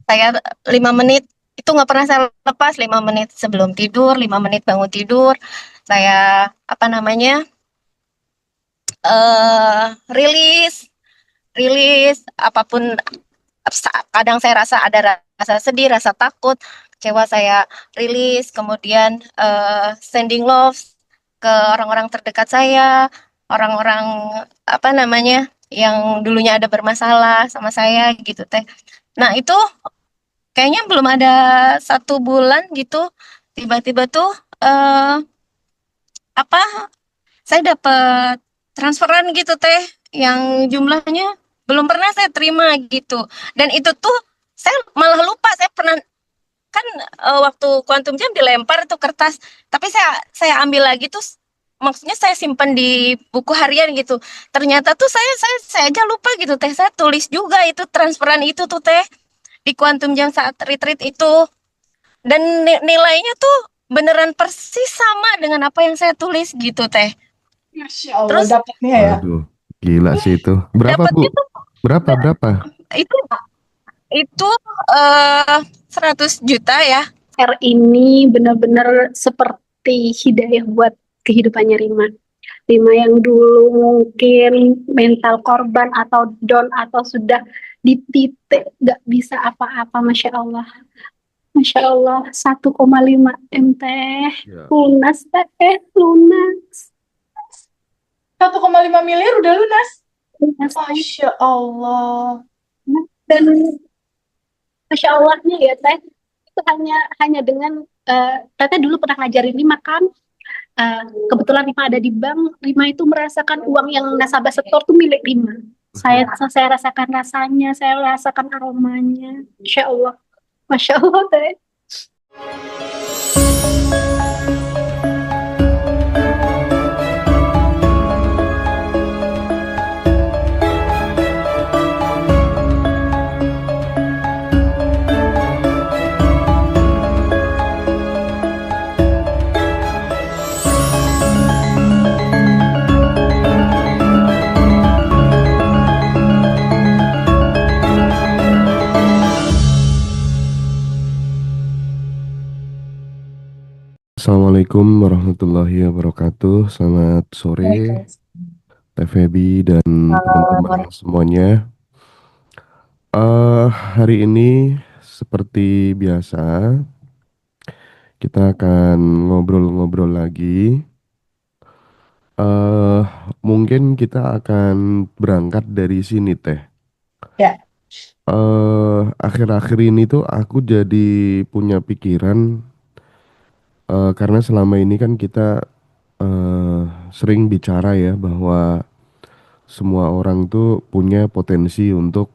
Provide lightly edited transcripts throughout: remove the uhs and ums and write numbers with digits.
Saya 5 menit itu nggak pernah saya lepas, 5 menit sebelum tidur, 5 menit bangun tidur. Saya apa namanya rilis, rilis apapun. Kadang saya rasa ada rasa sedih, rasa takut, kecewa, saya rilis, kemudian sending love ke orang-orang terdekat saya, orang-orang apa namanya yang dulunya ada bermasalah sama saya gitu teh. Nah itu kayaknya belum ada 1 bulan gitu, tiba-tiba tuh eh, apa saya dapat transferan gitu teh, yang jumlahnya belum pernah saya terima gitu. Dan itu tuh saya malah lupa, saya pernah kan waktu kuantum jam dilempar tuh kertas, tapi saya ambil lagi tuh, maksudnya saya simpan di buku harian gitu. Ternyata tuh saya aja lupa gitu teh. Saya tulis juga itu transferan itu tuh teh di kuantum jam saat retreat itu, dan nilainya tuh beneran persis sama dengan apa yang saya tulis gitu teh. Masya Allah, Terus dapatnya ya. Waduh, gila sih itu. Berapa, Bu? dapatnya tuh Berapa, berapa? itu itu eh 100 juta ya. R ini benar-benar seperti hidayah buat kehidupannya Rima. Rima yang dulu mungkin mental korban atau down atau sudah di titik gak bisa apa-apa, Masya Allah. Masya Allah, 1,5 M teh. Ya. Lunas teh, lunas. 1,5 miliar udah lunas. Lunas teh. Masya Allah. Dan Masya Allahnya ya teh, itu hanya hanya dengan Teteh dulu pernah ngajarin Rima kan. Eh, Kebetulan Rima ada di bank, Rima itu merasakan uang yang nasabah setor tuh milik Rima. Saya rasakan rasanya, saya rasakan aromanya. Masya Allah teh. Assalamualaikum warahmatullahi wabarakatuh. Selamat sore, Teh Feby dan teman-teman semuanya. Hari ini seperti biasa kita akan ngobrol-ngobrol lagi. eh Mungkin kita akan berangkat dari sini, Teh. Ya. Akhir-akhir ini tuh aku jadi punya pikiran, karena selama ini kan kita eh, sering bicara ya bahwa semua orang tuh punya potensi untuk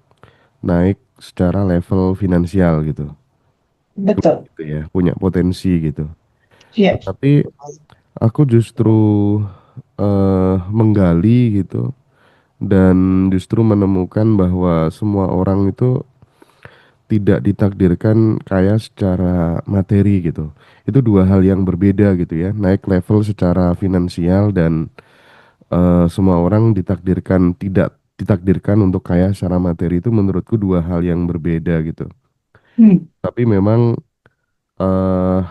naik secara level finansial gitu. Betul. Gitu ya, punya potensi gitu. Iya. Tetapi aku justru menggali gitu dan justru menemukan bahwa semua orang itu tidak ditakdirkan kaya secara materi gitu. Itu dua hal yang berbeda gitu ya. Naik level secara finansial dan semua orang tidak ditakdirkan untuk kaya secara materi, itu menurutku dua hal yang berbeda gitu. Hmm. Tapi memang eh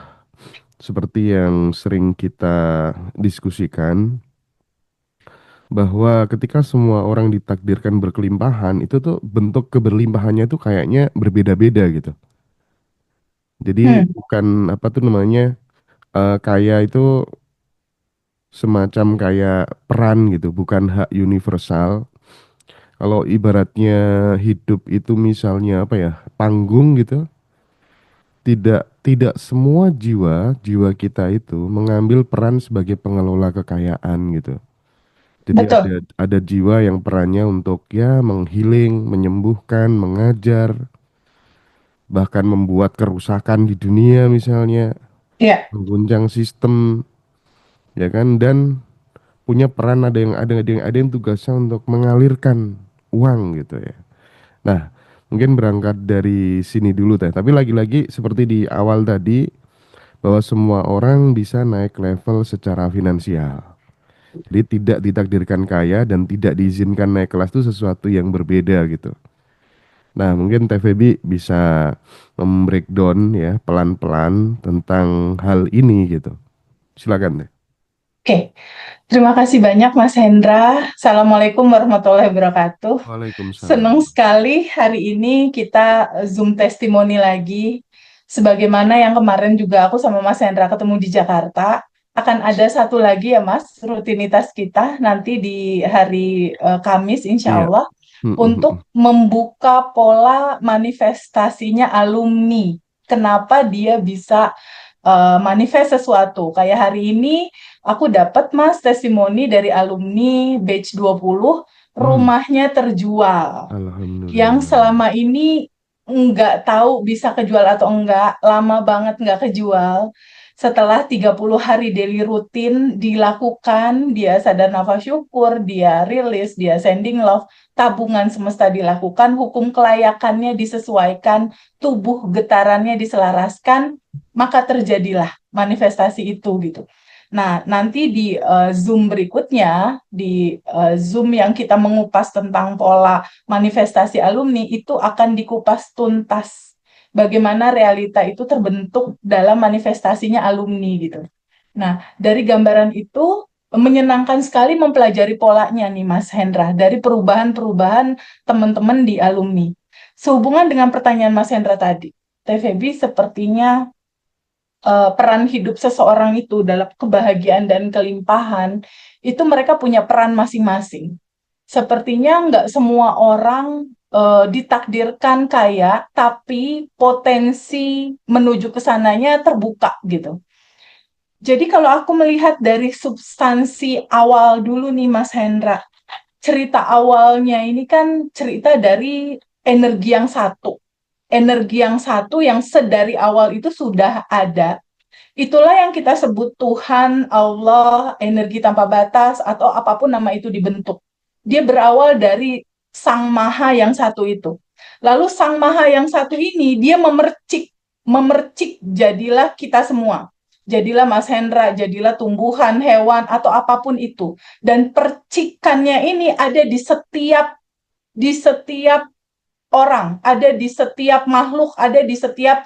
seperti yang sering kita diskusikan bahwa ketika semua orang ditakdirkan berkelimpahan, itu tuh bentuk keberlimpahannya tuh kayaknya berbeda-beda gitu. Jadi Hmm. bukan apa tuh namanya, kaya itu semacam kayak peran gitu, bukan hak universal. Kalau ibaratnya hidup itu misalnya apa ya, panggung gitu, tidak tidak semua jiwa kita itu mengambil peran sebagai pengelola kekayaan gitu. Jadi Betul. ada jiwa yang perannya untuk ya menghealing, menyembuhkan, mengajar, bahkan membuat kerusakan di dunia misalnya, Iya. mengguncang sistem, ya kan, dan punya peran, ada yang tugasnya untuk mengalirkan uang gitu ya. Nah, mungkin berangkat dari sini dulu Teh. Tapi lagi-lagi seperti di awal tadi, bahwa semua orang bisa naik level secara finansial. Jadi tidak ditakdirkan kaya dan tidak diizinkan naik kelas itu sesuatu yang berbeda gitu. Nah, mungkin Teh Feby bisa membreakdown ya pelan-pelan tentang hal ini gitu. Silakan Teh. Oke, terima kasih banyak Mas Hendra. Assalamualaikum warahmatullahi wabarakatuh. Waalaikumsalam. Senang sekali hari ini kita Zoom testimoni lagi. Sebagaimana yang kemarin juga aku sama Mas Hendra ketemu di Jakarta, akan ada satu lagi ya Mas, rutinitas kita nanti di hari Kamis insya Iya. Allah Mm, mm, mm. untuk membuka pola manifestasinya alumni. Kenapa dia bisa manifest sesuatu. Kayak hari ini aku dapat Mas testimoni dari alumni batch 20, Hmm, rumahnya terjual. Yang Alhamdulillah. selama ini nggak tahu bisa kejual atau enggak, lama banget nggak kejual. Setelah 30 hari daily rutin dilakukan, dia sadar nafas syukur, dia rilis, dia sending love, tabungan semesta dilakukan, hukum kelayakannya disesuaikan, tubuh getarannya diselaraskan, maka terjadilah manifestasi itu gitu. Nah, nanti di Zoom berikutnya, di Zoom yang kita mengupas tentang pola manifestasi alumni itu akan dikupas tuntas. Bagaimana realita itu terbentuk dalam manifestasinya alumni gitu. Nah, dari gambaran itu menyenangkan sekali mempelajari polanya nih Mas Hendra dari perubahan-perubahan teman-teman di alumni. Sehubungan dengan pertanyaan Mas Hendra tadi, TVB sepertinya peran hidup seseorang itu dalam kebahagiaan dan kelimpahan itu mereka punya peran masing-masing. Sepertinya nggak semua orang ditakdirkan kaya, tapi potensi menuju ke sananya terbuka gitu. Jadi kalau aku melihat dari substansi awal dulu nih Mas Hendra, cerita awalnya ini kan cerita dari energi yang satu. Energi yang satu yang sedari awal itu sudah ada. Itulah yang kita sebut Tuhan, Allah, energi tanpa batas, atau apapun nama itu dibentuk. Dia berawal dari Sang Maha yang satu itu. Lalu Sang Maha yang satu ini, dia memercik jadilah kita semua. Jadilah Mas Hendra, jadilah tumbuhan, hewan, atau apapun itu. Dan percikannya ini ada di setiap orang, ada di setiap makhluk, ada di setiap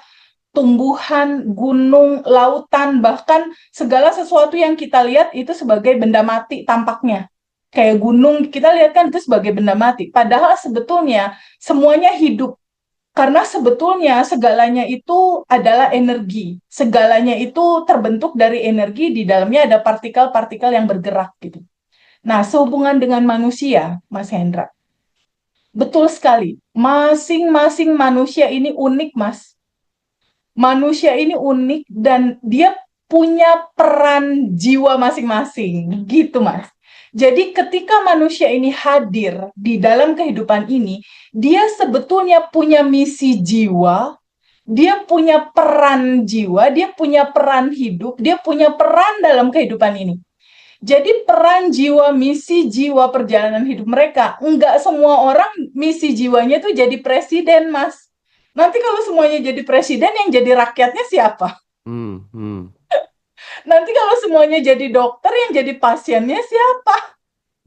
tumbuhan, gunung, lautan, bahkan segala sesuatu yang kita lihat itu sebagai benda mati tampaknya. Kayak gunung, kita lihat kan itu sebagai benda mati. Padahal sebetulnya semuanya hidup. Karena sebetulnya segalanya itu adalah energi. Segalanya itu terbentuk dari energi, di dalamnya ada partikel-partikel yang bergerak gitu. Nah, sehubungan dengan manusia, Mas Hendra, betul sekali. Masing-masing manusia ini unik, Mas. Manusia ini unik dan dia punya peran jiwa masing-masing, gitu Mas. Jadi ketika manusia ini hadir di dalam kehidupan ini, dia sebetulnya punya misi jiwa, dia punya peran jiwa, dia punya peran hidup, dia punya peran dalam kehidupan ini. Jadi peran jiwa, misi jiwa perjalanan hidup mereka, enggak semua orang misi jiwanya tuh jadi presiden, Mas. Nanti kalau semuanya jadi presiden, yang jadi rakyatnya siapa? Hmm, hmm, Nanti kalau semuanya jadi dokter, yang jadi pasiennya siapa?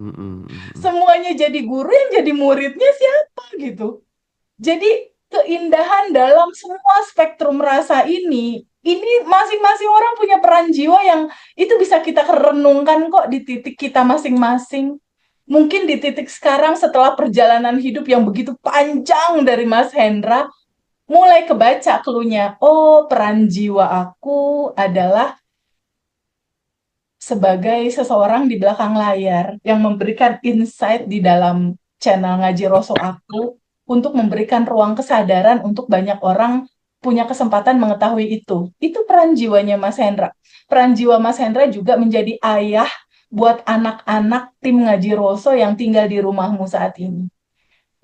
hmm, hmm, hmm. Semuanya jadi guru, yang jadi muridnya siapa gitu. Jadi keindahan dalam semua spektrum rasa ini masing-masing orang punya peran jiwa yang itu bisa kita renungkan kok di titik kita masing-masing. Mungkin di titik sekarang setelah perjalanan hidup yang begitu panjang dari Mas Hendra, mulai kebaca clue-nya. Oh, peran jiwa aku adalah sebagai seseorang di belakang layar yang memberikan insight di dalam channel Ngaji Roso aku untuk memberikan ruang kesadaran untuk banyak orang punya kesempatan mengetahui itu. Itu peran jiwanya Mas Hendra. Peran jiwa Mas Hendra juga menjadi ayah buat anak-anak tim Ngaji Roso yang tinggal di rumahmu saat ini.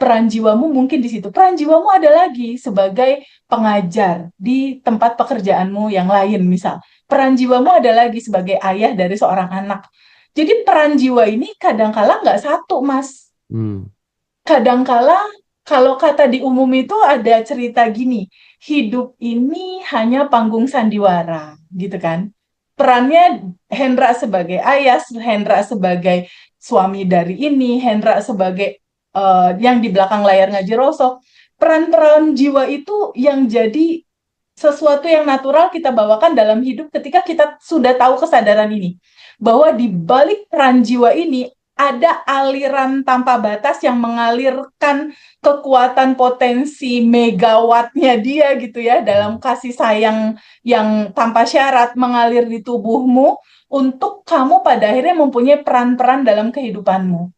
Peran jiwamu mungkin di situ. Peran jiwamu ada lagi sebagai pengajar di tempat pekerjaanmu yang lain, misal. Peran jiwamu ada lagi sebagai ayah dari seorang anak. Jadi peran jiwa ini kadangkala nggak satu, Mas. Hmm. Kadangkala kalau kata di umum itu ada cerita gini, hidup ini hanya panggung sandiwara, gitu kan. Perannya Hendra sebagai ayah, Hendra sebagai suami dari ini, Hendra sebagai yang di belakang layar Ngaji Roso. peran-peran jiwa itu yang jadi sesuatu yang natural kita bawakan dalam hidup ketika kita sudah tahu kesadaran ini. Bahwa di balik peran jiwa ini ada aliran tanpa batas yang mengalirkan kekuatan potensi megawattnya dia gitu ya, dalam kasih sayang yang tanpa syarat mengalir di tubuhmu untuk kamu pada akhirnya mempunyai peran-peran dalam kehidupanmu.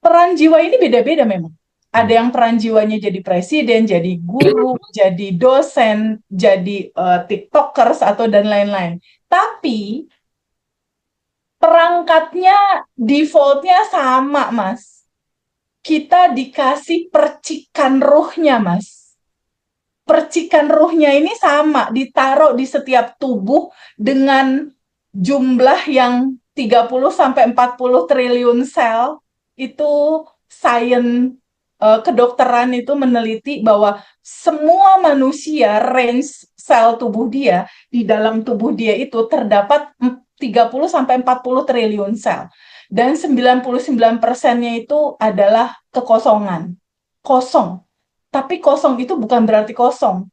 Peran jiwa ini beda-beda memang. Ada yang peran jiwanya jadi presiden, jadi guru, jadi dosen, jadi TikTokers atau dan lain-lain. Tapi perangkatnya defaultnya sama, Mas. Kita dikasih percikan ruhnya, Mas. Percikan ruhnya ini sama, ditaruh di setiap tubuh dengan jumlah yang 30 sampai 40 triliun sel. Itu sains kedokteran itu meneliti bahwa semua manusia range sel tubuh dia di dalam tubuh dia itu terdapat 30 sampai 40 triliun sel. Dan 99%-nya itu adalah kekosongan. Kosong. Tapi kosong itu bukan berarti kosong.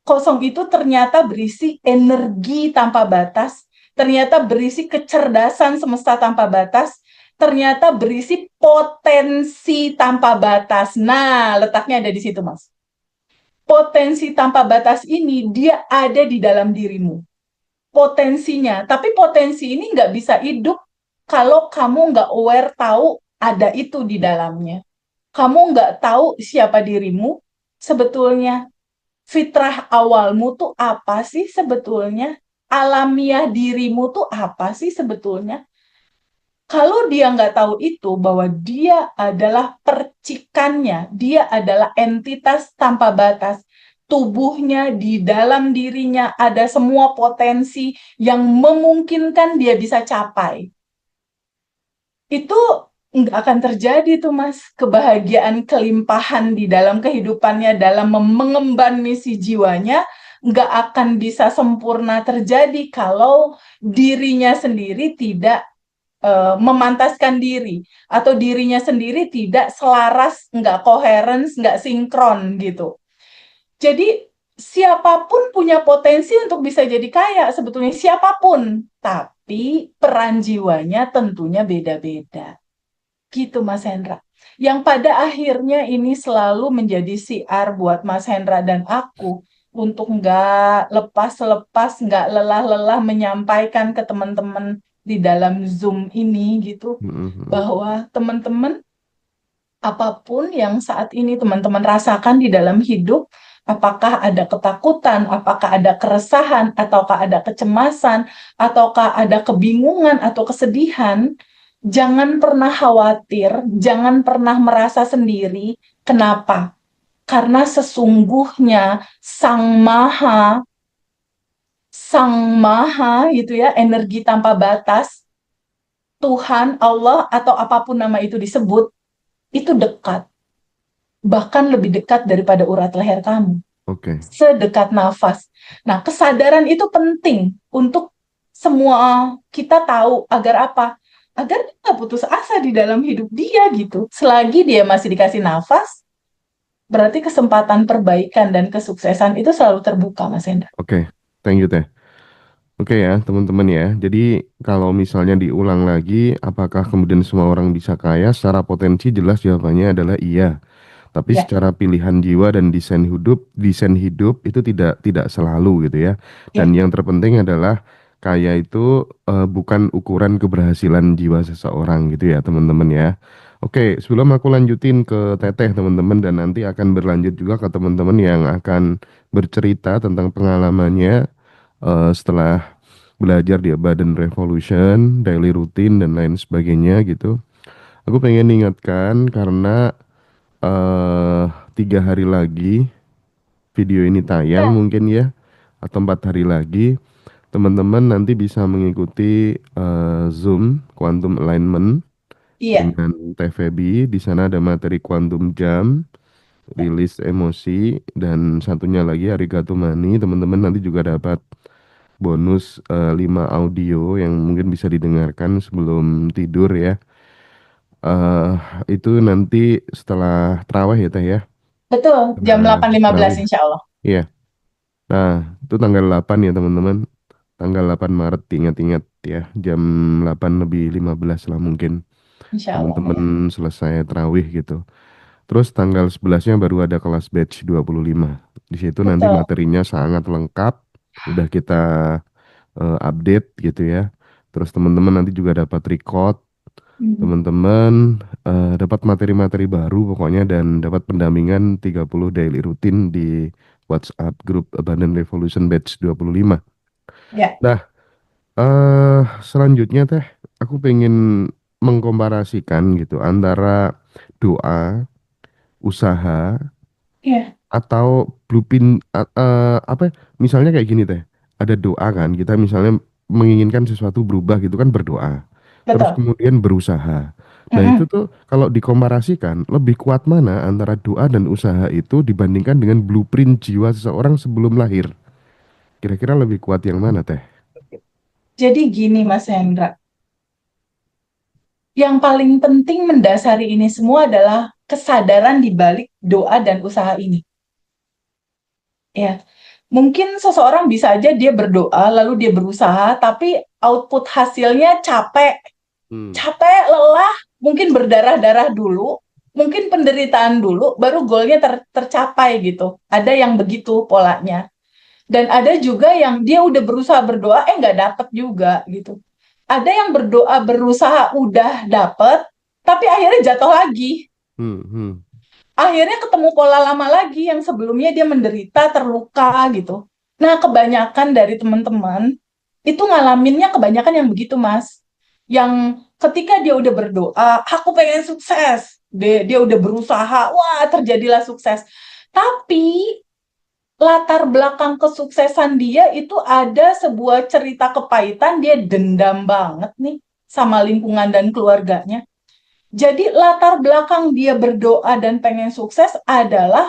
Kosong itu ternyata berisi energi tanpa batas, ternyata berisi kecerdasan semesta tanpa batas, ternyata berisi potensi tanpa batas. Nah, letaknya ada di situ, Mas. Potensi tanpa batas ini, dia ada di dalam dirimu. Potensinya. Tapi potensi ini nggak bisa hidup kalau kamu nggak aware tahu ada itu di dalamnya. Kamu nggak tahu siapa dirimu sebetulnya. Fitrah awalmu tuh apa sih sebetulnya? Alamiah dirimu tuh apa sih sebetulnya? Kalau dia nggak tahu itu, bahwa dia adalah percikannya, dia adalah entitas tanpa batas, tubuhnya, di dalam dirinya ada semua potensi yang memungkinkan dia bisa capai. Itu nggak akan terjadi tuh, Mas, kebahagiaan, kelimpahan di dalam kehidupannya, dalam mengemban misi jiwanya, nggak akan bisa sempurna terjadi kalau dirinya sendiri tidak memantaskan diri, atau dirinya sendiri tidak selaras, nggak coherence, nggak sinkron gitu. Jadi siapapun punya potensi untuk bisa jadi kaya, sebetulnya siapapun, tapi peran jiwanya tentunya beda-beda. Gitu, Mas Hendra. Yang pada akhirnya ini selalu menjadi siar buat Mas Hendra dan aku untuk nggak lepas-lepas, nggak lelah-lelah menyampaikan ke teman-teman di dalam Zoom ini gitu, bahwa teman-teman, apapun yang saat ini teman-teman rasakan di dalam hidup, apakah ada ketakutan, apakah ada keresahan, ataukah ada kecemasan, ataukah ada kebingungan atau kesedihan, jangan pernah khawatir, jangan pernah merasa sendiri. Kenapa? Karena sesungguhnya Sang Maha gitu ya, energi tanpa batas, Tuhan, Allah, atau apapun nama itu disebut, itu dekat. Bahkan lebih dekat daripada urat leher kamu. Oke. Sedekat nafas. Nah, kesadaran itu penting untuk semua kita tahu. Agar apa? Agar dia nggak putus asa di dalam hidup dia gitu. Selagi dia masih dikasih nafas, berarti kesempatan perbaikan dan kesuksesan itu selalu terbuka, Mas Hendra. Oke, thank you Teh. Oke ya teman-teman ya. Jadi kalau misalnya diulang lagi, apakah kemudian semua orang bisa kaya? Secara potensi jelas jawabannya adalah iya. Tapi Ya, secara pilihan jiwa dan desain hidup itu tidak selalu gitu ya. Dan ya, yang terpenting adalah kaya itu bukan ukuran keberhasilan jiwa seseorang gitu ya teman-teman ya. Oke, sebelum aku lanjutin ke Teteh teman-teman dan nanti akan berlanjut juga ke teman-teman yang akan bercerita tentang pengalamannya setelah belajar di Badan Revolution, daily routine dan lain sebagainya gitu. Aku pengen ingatkan karena 3 hari lagi video ini tayang ya, mungkin ya, atau 4 hari lagi teman-teman nanti bisa mengikuti Zoom Quantum Alignment iya, dengan Teh Feby. Di sana ada materi Quantum Jam, rilis emosi, dan satunya lagi Arigato Mani. Teman-teman nanti juga dapat bonus 5 audio yang mungkin bisa didengarkan sebelum tidur ya. eh itu nanti setelah terawih ya Teh ya. Betul, jam Nah, 8.15 terawih. insya Allah. Iya. Nah, itu tanggal 8 ya teman-teman. Tanggal 8 Maret, ingat-ingat ya. Jam 8 lebih 15 lah mungkin. Insya Allah Teman-teman ya. selesai terawih gitu. Terus tanggal 11-nya baru ada kelas batch 25. Di situ nanti Betul. materinya sangat lengkap. Udah kita update gitu ya. Terus teman-teman nanti juga dapat record. Mhm. Teman-teman dapat materi-materi baru pokoknya dan dapat pendampingan 30 daily rutin di WhatsApp grup Abundant Revolution Batch 25. Ya, Nah, selanjutnya teh aku pengen mengkomparasikan gitu antara doa, usaha ya, atau blueprint apa ya, misalnya kayak gini teh. Ada doa kan, kita misalnya menginginkan sesuatu berubah gitu kan berdoa. Terus betul. kemudian berusaha. Nah, itu Mm-mm. tuh kalau dikomparasikan lebih kuat mana antara doa dan usaha itu dibandingkan dengan blueprint jiwa seseorang sebelum lahir. Kira-kira lebih kuat yang mana teh? Jadi gini Mas Hendra, yang paling penting mendasari ini semua adalah kesadaran di balik doa dan usaha ini. Ya, mungkin seseorang bisa aja dia berdoa lalu dia berusaha, tapi output hasilnya capek, Hmm. capek, lelah, mungkin berdarah-darah dulu, mungkin penderitaan dulu, baru goalnya tercapai gitu. Ada yang begitu polanya. Dan ada juga yang dia udah berusaha berdoa, nggak dapet juga gitu. Ada yang berdoa berusaha udah dapet, tapi akhirnya jatuh lagi. Hmm, hmm. Akhirnya ketemu pola lama lagi yang sebelumnya dia menderita, terluka gitu. Nah, kebanyakan dari teman-teman itu ngalaminnya kebanyakan yang begitu, Mas. Yang ketika dia udah berdoa, aku pengen sukses. Dia udah berusaha, wah terjadilah sukses. Tapi latar belakang kesuksesan dia itu ada sebuah cerita kepahitan, dia dendam banget nih sama lingkungan dan keluarganya. Jadi latar belakang dia berdoa dan pengen sukses adalah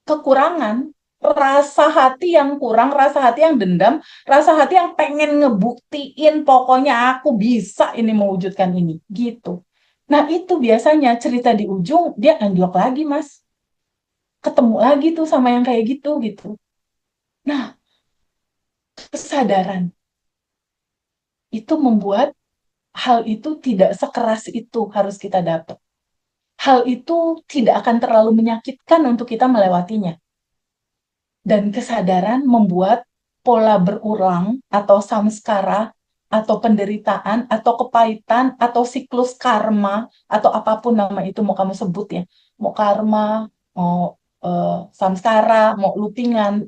kekurangan, rasa hati yang kurang, rasa hati yang dendam, rasa hati yang pengen ngebuktiin pokoknya aku bisa ini mewujudkan ini, gitu. Nah itu biasanya cerita di ujung dia anjlok lagi Mas, ketemu lagi tuh sama yang kayak gitu gitu. Nah kesadaran itu membuat hal itu tidak sekeras itu harus kita dapat. Hal itu tidak akan terlalu menyakitkan untuk kita melewatinya. Dan kesadaran membuat pola berulang atau samskara atau penderitaan atau kepahitan atau siklus karma atau apapun nama itu mau kamu sebut ya. Mau karma, mau samskara, mau loopingan,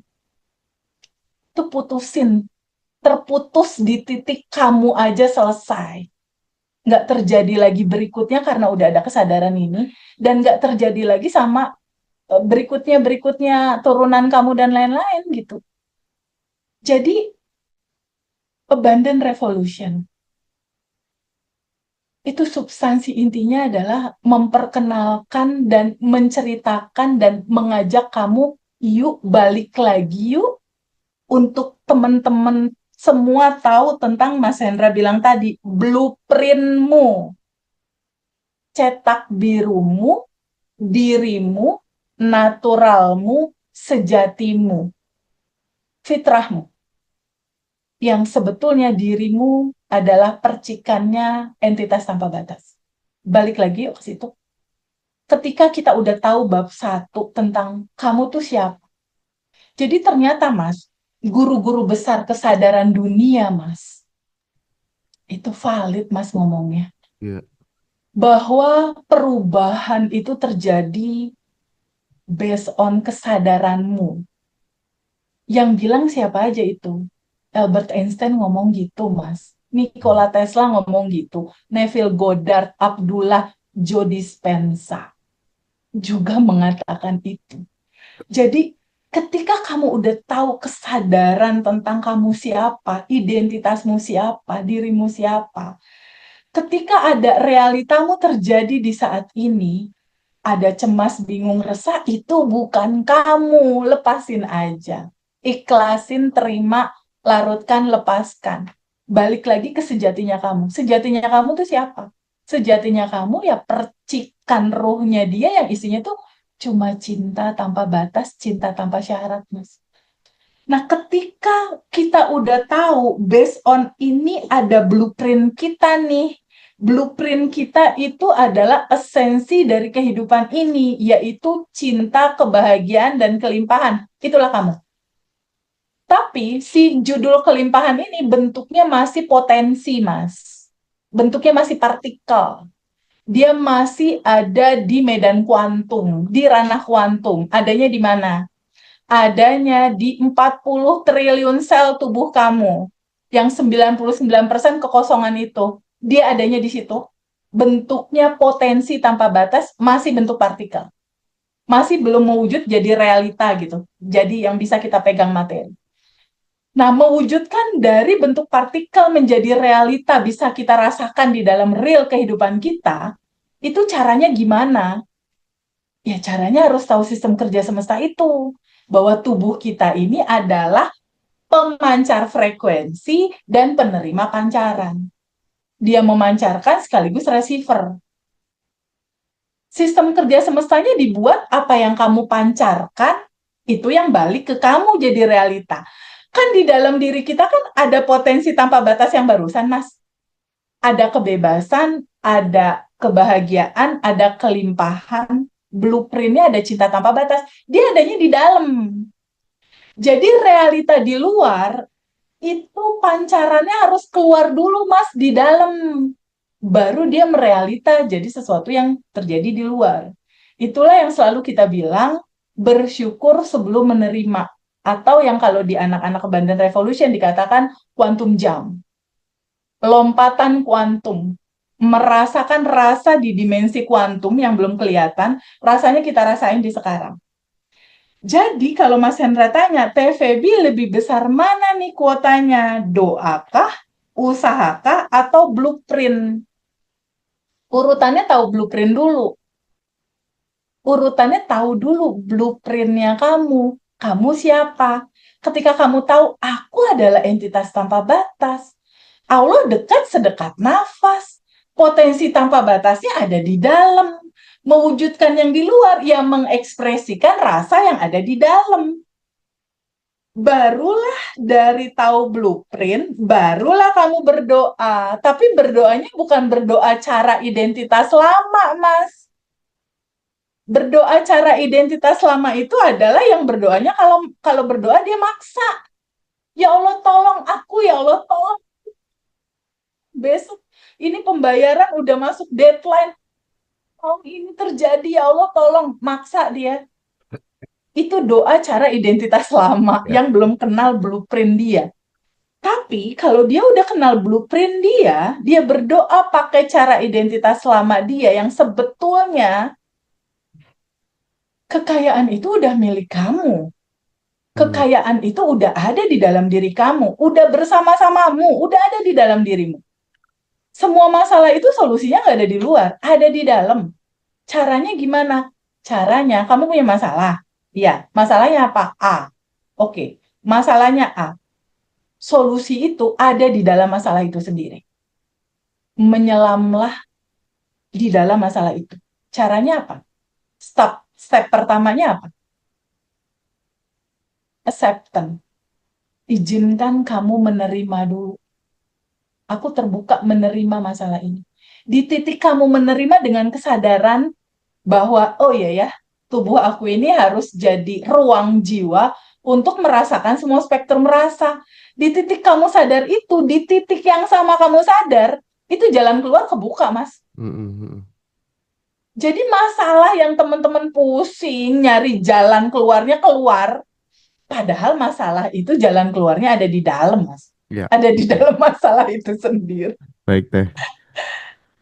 itu putusin. Terputus di titik kamu aja selesai. Nggak terjadi lagi berikutnya karena udah ada kesadaran ini. Dan nggak terjadi lagi sama berikutnya turunan kamu dan lain-lain gitu. Jadi abundant revolution itu substansi intinya adalah memperkenalkan dan menceritakan dan mengajak kamu yuk balik lagi yuk untuk teman-teman semua tahu tentang Mas Hendra bilang tadi blueprintmu, cetak birumu, dirimu, naturalmu, sejatimu, fitrahmu. Yang sebetulnya dirimu adalah percikannya entitas tanpa batas. Balik lagi yuk ke situ. Ketika kita udah tahu bab 1 tentang kamu tuh siapa. Jadi ternyata Mas, guru-guru besar kesadaran dunia Mas, itu valid Mas ngomongnya. Ya. Bahwa perubahan itu terjadi based on kesadaranmu. Yang bilang siapa aja itu? Albert Einstein ngomong gitu, Mas. Nikola Tesla ngomong gitu. Neville Goddard, Abdullah Joe Dispenza juga mengatakan itu. Jadi, ketika kamu udah tahu kesadaran tentang kamu siapa, identitasmu siapa, dirimu siapa, ketika ada realitamu terjadi di saat ini, ada cemas, bingung, resah, itu bukan kamu. Lepasin aja. Ikhlasin, terima, larutkan, lepaskan. Balik lagi ke sejatinya kamu. Sejatinya kamu tuh siapa? Sejatinya kamu ya percikan ruhnya dia yang isinya tuh cuma cinta tanpa batas, cinta tanpa syarat, Mas. Nah, ketika kita udah tahu, based on ini ada blueprint kita nih. Blueprint kita itu adalah esensi dari kehidupan ini, yaitu cinta, kebahagiaan, dan kelimpahan. Itulah kamu. Tapi si judul kelimpahan ini bentuknya masih potensi, Mas. Bentuknya masih partikel. Dia masih ada di medan kuantum, di ranah kuantum. Adanya di mana? Adanya di 40 triliun sel tubuh kamu. Yang 99% kekosongan itu. Dia adanya di situ. Bentuknya potensi tanpa batas, masih bentuk partikel. Masih belum mewujud jadi realita gitu. Jadi yang bisa kita pegang materi. Nah, mewujudkan dari bentuk partikel menjadi realita bisa kita rasakan di dalam real kehidupan kita, itu caranya gimana? Ya, caranya harus tahu sistem kerja semesta itu. Bahwa tubuh kita ini adalah pemancar frekuensi dan penerima pancaran. Dia memancarkan sekaligus receiver. Sistem kerja semestanya dibuat apa yang kamu pancarkan, itu yang balik ke kamu jadi realita. Kan di dalam diri kita kan ada potensi tanpa batas yang barusan, Mas. Ada kebebasan, ada kebahagiaan, ada kelimpahan, blueprintnya ada cinta tanpa batas. Dia adanya di dalam. Jadi realita di luar itu pancarannya harus keluar dulu, Mas, di dalam. Baru dia merealita jadi sesuatu yang terjadi di luar. Itulah yang selalu kita bilang, bersyukur sebelum menerima. Atau yang kalau di anak-anak Abundant Revolution dikatakan quantum jump. Lompatan kuantum. Merasakan rasa di dimensi kuantum yang belum kelihatan, rasanya kita rasain di sekarang. Jadi kalau Mas Hendra tanya, TVB lebih besar mana nih kuotanya? Doakah, usahakah, atau blueprint? Urutannya tahu blueprint dulu. Urutannya tahu dulu blueprintnya kamu. Kamu siapa? Ketika kamu tahu, aku adalah entitas tanpa batas. Allah dekat sedekat nafas. Potensi tanpa batasnya ada di dalam. Mewujudkan yang di luar, yang mengekspresikan rasa yang ada di dalam. Barulah dari tahu blueprint, barulah kamu berdoa. Tapi berdoanya bukan berdoa cara identitas lama, Mas. Berdoa cara identitas lama itu adalah yang berdoanya kalau berdoa dia maksa. Ya Allah tolong aku, ya Allah tolong. Besok ini pembayaran udah masuk deadline. Oh, ini terjadi, ya Allah tolong, maksa dia. Itu doa cara identitas lama Ya. yang belum kenal blueprint dia. Tapi kalau dia udah kenal blueprint dia berdoa pakai cara identitas lama dia yang sebetulnya kekayaan itu udah milik kamu. Kekayaan itu udah ada di dalam diri kamu, udah bersama-samamu, udah ada di dalam dirimu. Semua masalah itu solusinya nggak ada di luar, ada di dalam. Caranya gimana? Caranya, kamu punya masalah. Iya, masalahnya apa? A. Oke, masalahnya A. Solusi itu ada di dalam masalah itu sendiri. Menyelamlah di dalam masalah itu. Caranya apa? Step pertamanya apa? Acceptance. Izinkan kamu menerima dulu. Aku terbuka menerima masalah ini. Di titik kamu menerima dengan kesadaran bahwa, oh iya ya, tubuh aku ini harus jadi ruang jiwa untuk merasakan semua spektrum rasa. Di titik kamu sadar itu, di titik yang sama kamu sadar, itu jalan keluar kebuka, Mas. Jadi masalah yang teman-teman pusing, nyari jalan keluarnya keluar, padahal masalah itu jalan keluarnya ada di dalam, Mas. Ya, Ada di dalam masalah itu sendiri. baik Teh.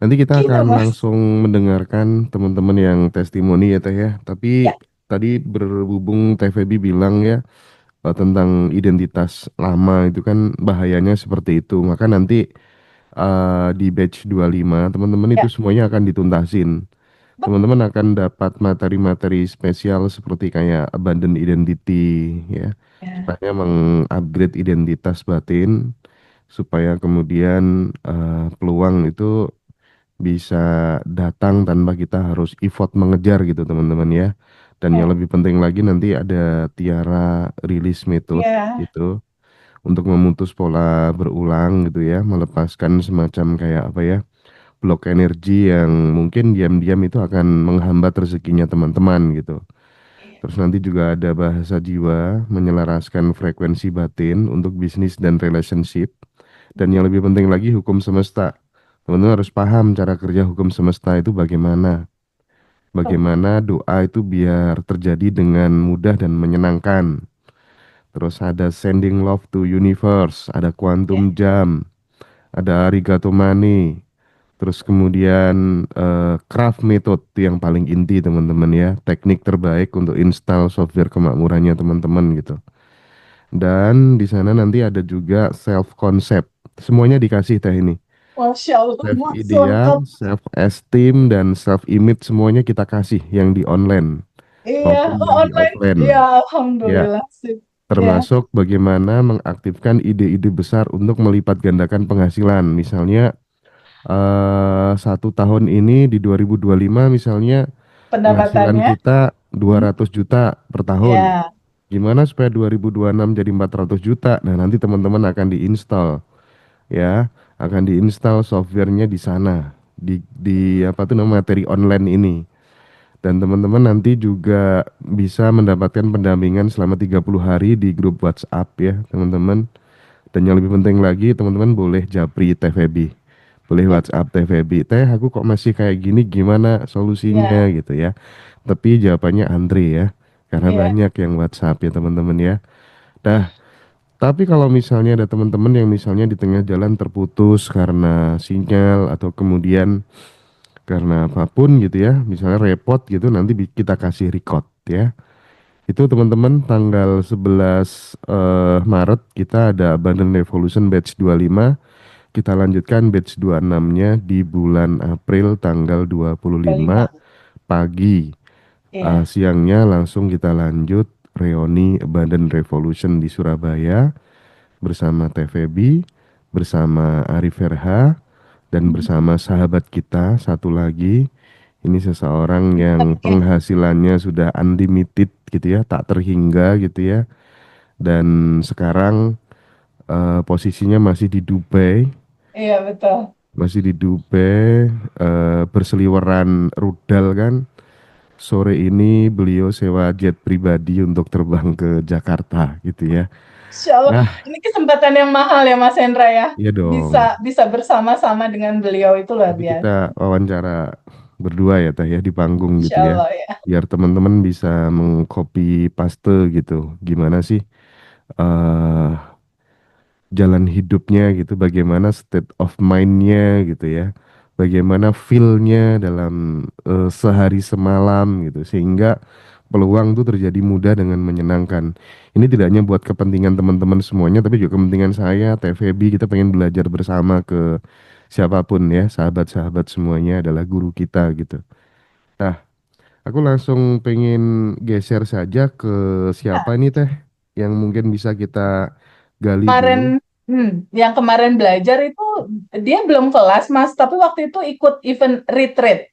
Nanti kita Gitu, akan Mas. langsung mendengarkan teman-teman yang testimoni ya Teh ya. Tapi Ya, tadi berhubung Teh Feby bilang ya tentang identitas lama itu kan bahayanya seperti itu. Maka nanti di batch 25 teman-teman itu ya, semuanya akan dituntasin. betul. Teman-teman akan dapat materi-materi spesial seperti kayak abundant identity ya. Ya, Supaya mengupgrade identitas batin supaya kemudian peluang itu bisa datang tanpa kita harus effort mengejar gitu teman-teman ya. Dan yang Ya, lebih penting lagi nanti ada Tiara Release Method ya, gitu untuk memutus pola berulang gitu ya, melepaskan semacam kayak apa ya, blok energi yang mungkin diam-diam itu akan menghambat rezekinya teman-teman gitu. Terus nanti juga ada bahasa jiwa, menyelaraskan frekuensi batin untuk bisnis dan relationship. Dan yang lebih penting lagi hukum semesta. Teman-teman harus paham cara kerja hukum semesta itu bagaimana. Bagaimana doa itu biar terjadi dengan mudah dan menyenangkan. Terus ada sending love to universe, ada ya. quantum jam, ada arigato money. Terus kemudian craft method itu yang paling inti teman-teman ya, teknik terbaik untuk install software kemakmurannya teman-teman gitu. Dan di sana nanti ada juga self concept. Semuanya dikasih teh ini. Masya Allah, Self Mas, lengkap. ideal, self esteem dan self image semuanya kita kasih yang di online Iya, maupun oh, yang di online. Ya, offline. Ya, Alhamdulillah sih. Ya, termasuk bagaimana mengaktifkan ide-ide besar untuk melipat gandakan penghasilan. Misalnya 1 tahun ini di 2025 misalnya penghasilan pendapatannya. kita dua Hmm, ratus juta per tahun. ya, Gimana supaya 2026 jadi 400 juta? Nah, nanti teman-teman akan diinstal ya, akan diinstal softwarenya di sana, di apa tuh nama materi online ini. Dan teman-teman nanti juga bisa mendapatkan pendampingan selama 30 hari di grup WhatsApp ya, teman-teman. Dan yang lebih penting lagi, teman-teman boleh japri TVB. Boleh ya, WhatsApp TVB. Teh, aku kok masih kayak gini, gimana solusinya ya, gitu ya. Tapi jawabannya Andre ya. Karena ya. banyak yang WhatsApp ya teman-teman ya. Nah, tapi kalau misalnya ada teman-teman yang misalnya di tengah jalan terputus karena sinyal atau kemudian karena apapun gitu ya, misalnya repot gitu, nanti kita kasih record ya. Itu teman-teman tanggal 11 Maret kita ada Abundant Revolution batch 25. Kita lanjutkan batch 26-nya di bulan April tanggal 25 Kelima. pagi. Iya. Siangnya langsung kita lanjut reuni Abundant Revolution di Surabaya bersama TVB, bersama Arif Verha, dan Hmm. bersama sahabat kita satu lagi. Ini seseorang yang Oke. penghasilannya sudah unlimited gitu ya, tak terhingga gitu ya. Dan sekarang posisinya masih di Dubai, Iya, betul. berseliweran rudal kan. Sore ini beliau sewa jet pribadi untuk terbang ke Jakarta gitu ya. Insya Allah. Nah, Ini kesempatan yang mahal ya, Mas Hendra ya. iya dong. Bisa bisa bersama-sama dengan beliau itu luar Nanti kita biasa. wawancara berdua ya Teh ya di panggung gitu Insya ya. Allah ya. Biar teman-teman bisa mengcopy paste gitu. Gimana sih eh jalan hidupnya gitu, bagaimana state of mind-nya gitu ya. Bagaimana feel-nya dalam sehari semalam gitu sehingga peluang itu terjadi mudah dengan menyenangkan. Ini tidak hanya buat kepentingan teman-teman semuanya tapi juga kepentingan saya, TVB, kita pengen belajar bersama ke siapapun ya, sahabat-sahabat semuanya adalah guru kita gitu. Nah, aku langsung pengen geser saja ke Nah, siapa ini Teh yang mungkin bisa kita gali kemarin dulu. yang kemarin belajar itu dia belum kelas, Mas, tapi waktu itu ikut event retreat.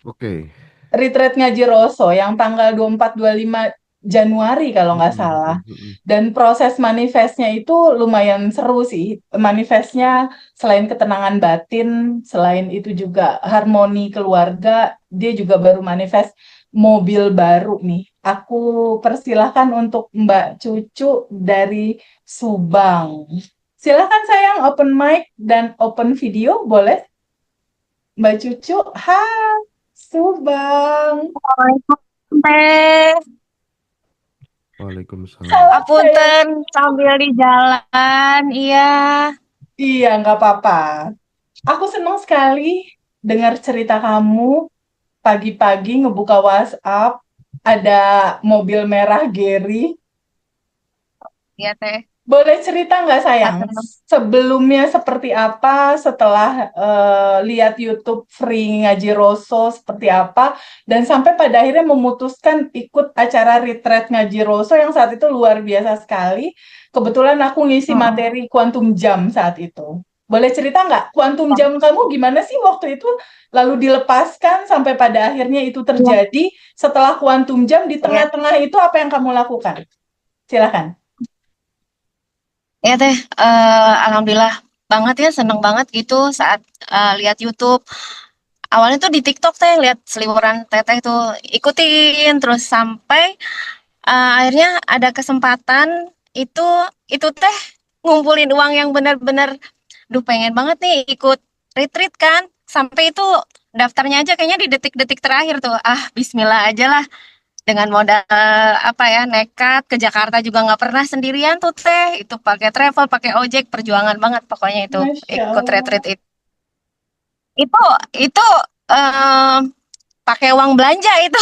Oke. Retreat Ngaji Roso yang tanggal 24-25 Januari kalau nggak salah. Dan proses manifestnya itu lumayan seru sih. Manifestnya selain ketenangan batin, selain itu juga harmoni keluarga, dia juga baru manifest mobil baru nih. Aku persilahkan untuk Mbak Cucu dari Subang. Silakan sayang, open mic dan open video, boleh? Mbak Cucu, hai Subang. Assalamualaikum, Teh. Waalaikumsalam. Salam sayang. Apunten sambil di jalan, iya. Iya, nggak apa-apa. Aku senang sekali dengar cerita kamu pagi-pagi ngebuka WhatsApp, ada mobil merah Gary. Iya, Teh. Boleh cerita nggak sayang? Mas seneng. Sebelumnya seperti apa, setelah lihat YouTube Free Ngaji Roso seperti apa, dan sampai pada akhirnya memutuskan ikut acara retreat Ngaji Roso yang saat itu luar biasa sekali. Kebetulan aku ngisi Mm-mm. materi kuantum jam saat itu. Boleh cerita nggak? Kuantum jam kamu gimana sih waktu itu? Lalu dilepaskan sampai pada akhirnya itu Iya, terjadi. Setelah kuantum jam di iya. tengah-tengah itu apa yang kamu lakukan? Silakan. Ya teh, alhamdulillah banget ya, seneng banget gitu saat lihat YouTube. Awalnya tuh di TikTok teh lihat seliweran teteh tuh ikutin terus sampai akhirnya ada kesempatan itu itu teh ngumpulin uang yang benar-benar, duh pengen banget nih ikut retreat kan. Sampai itu daftarnya aja kayaknya di detik-detik terakhir tuh. Ah, bismillah aja lah dengan modal apa ya, nekat ke Jakarta juga nggak pernah sendirian tuh teh, itu pakai travel pakai ojek, perjuangan banget pokoknya itu Masya ikut Allah. retreat itu itu em, pakai uang belanja itu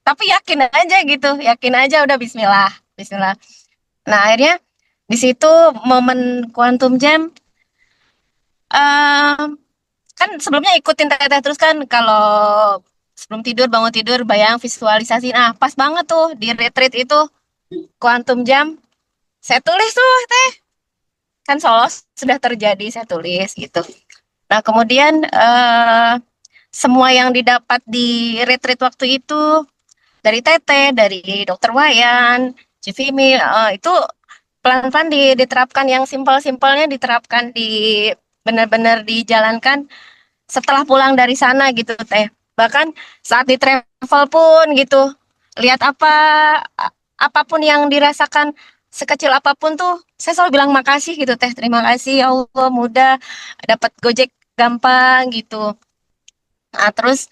tapi yakin aja gitu, yakin aja udah bismillah, bismillah. Nah akhirnya di situ momen quantum jam, em, kan sebelumnya ikutin teteh terus kan kalau sebelum tidur bangun tidur bayang visualisasi, nah pas banget tuh di retreat itu quantum jam saya tulis tuh teh, kan solo sudah terjadi saya tulis gitu. Nah kemudian semua yang didapat di retreat waktu itu dari Teteh, dari Dokter Wayan, Civimi, itu pelan-pelan diterapkan, yang simpel-simpelnya diterapkan, di benar-benar dijalankan setelah pulang dari sana gitu Teh. Bahkan saat di travel pun gitu, lihat apapun yang dirasakan sekecil apapun tuh saya selalu bilang makasih gitu Teh. Terima kasih ya Allah, mudah dapat Gojek gampang gitu. Nah, terus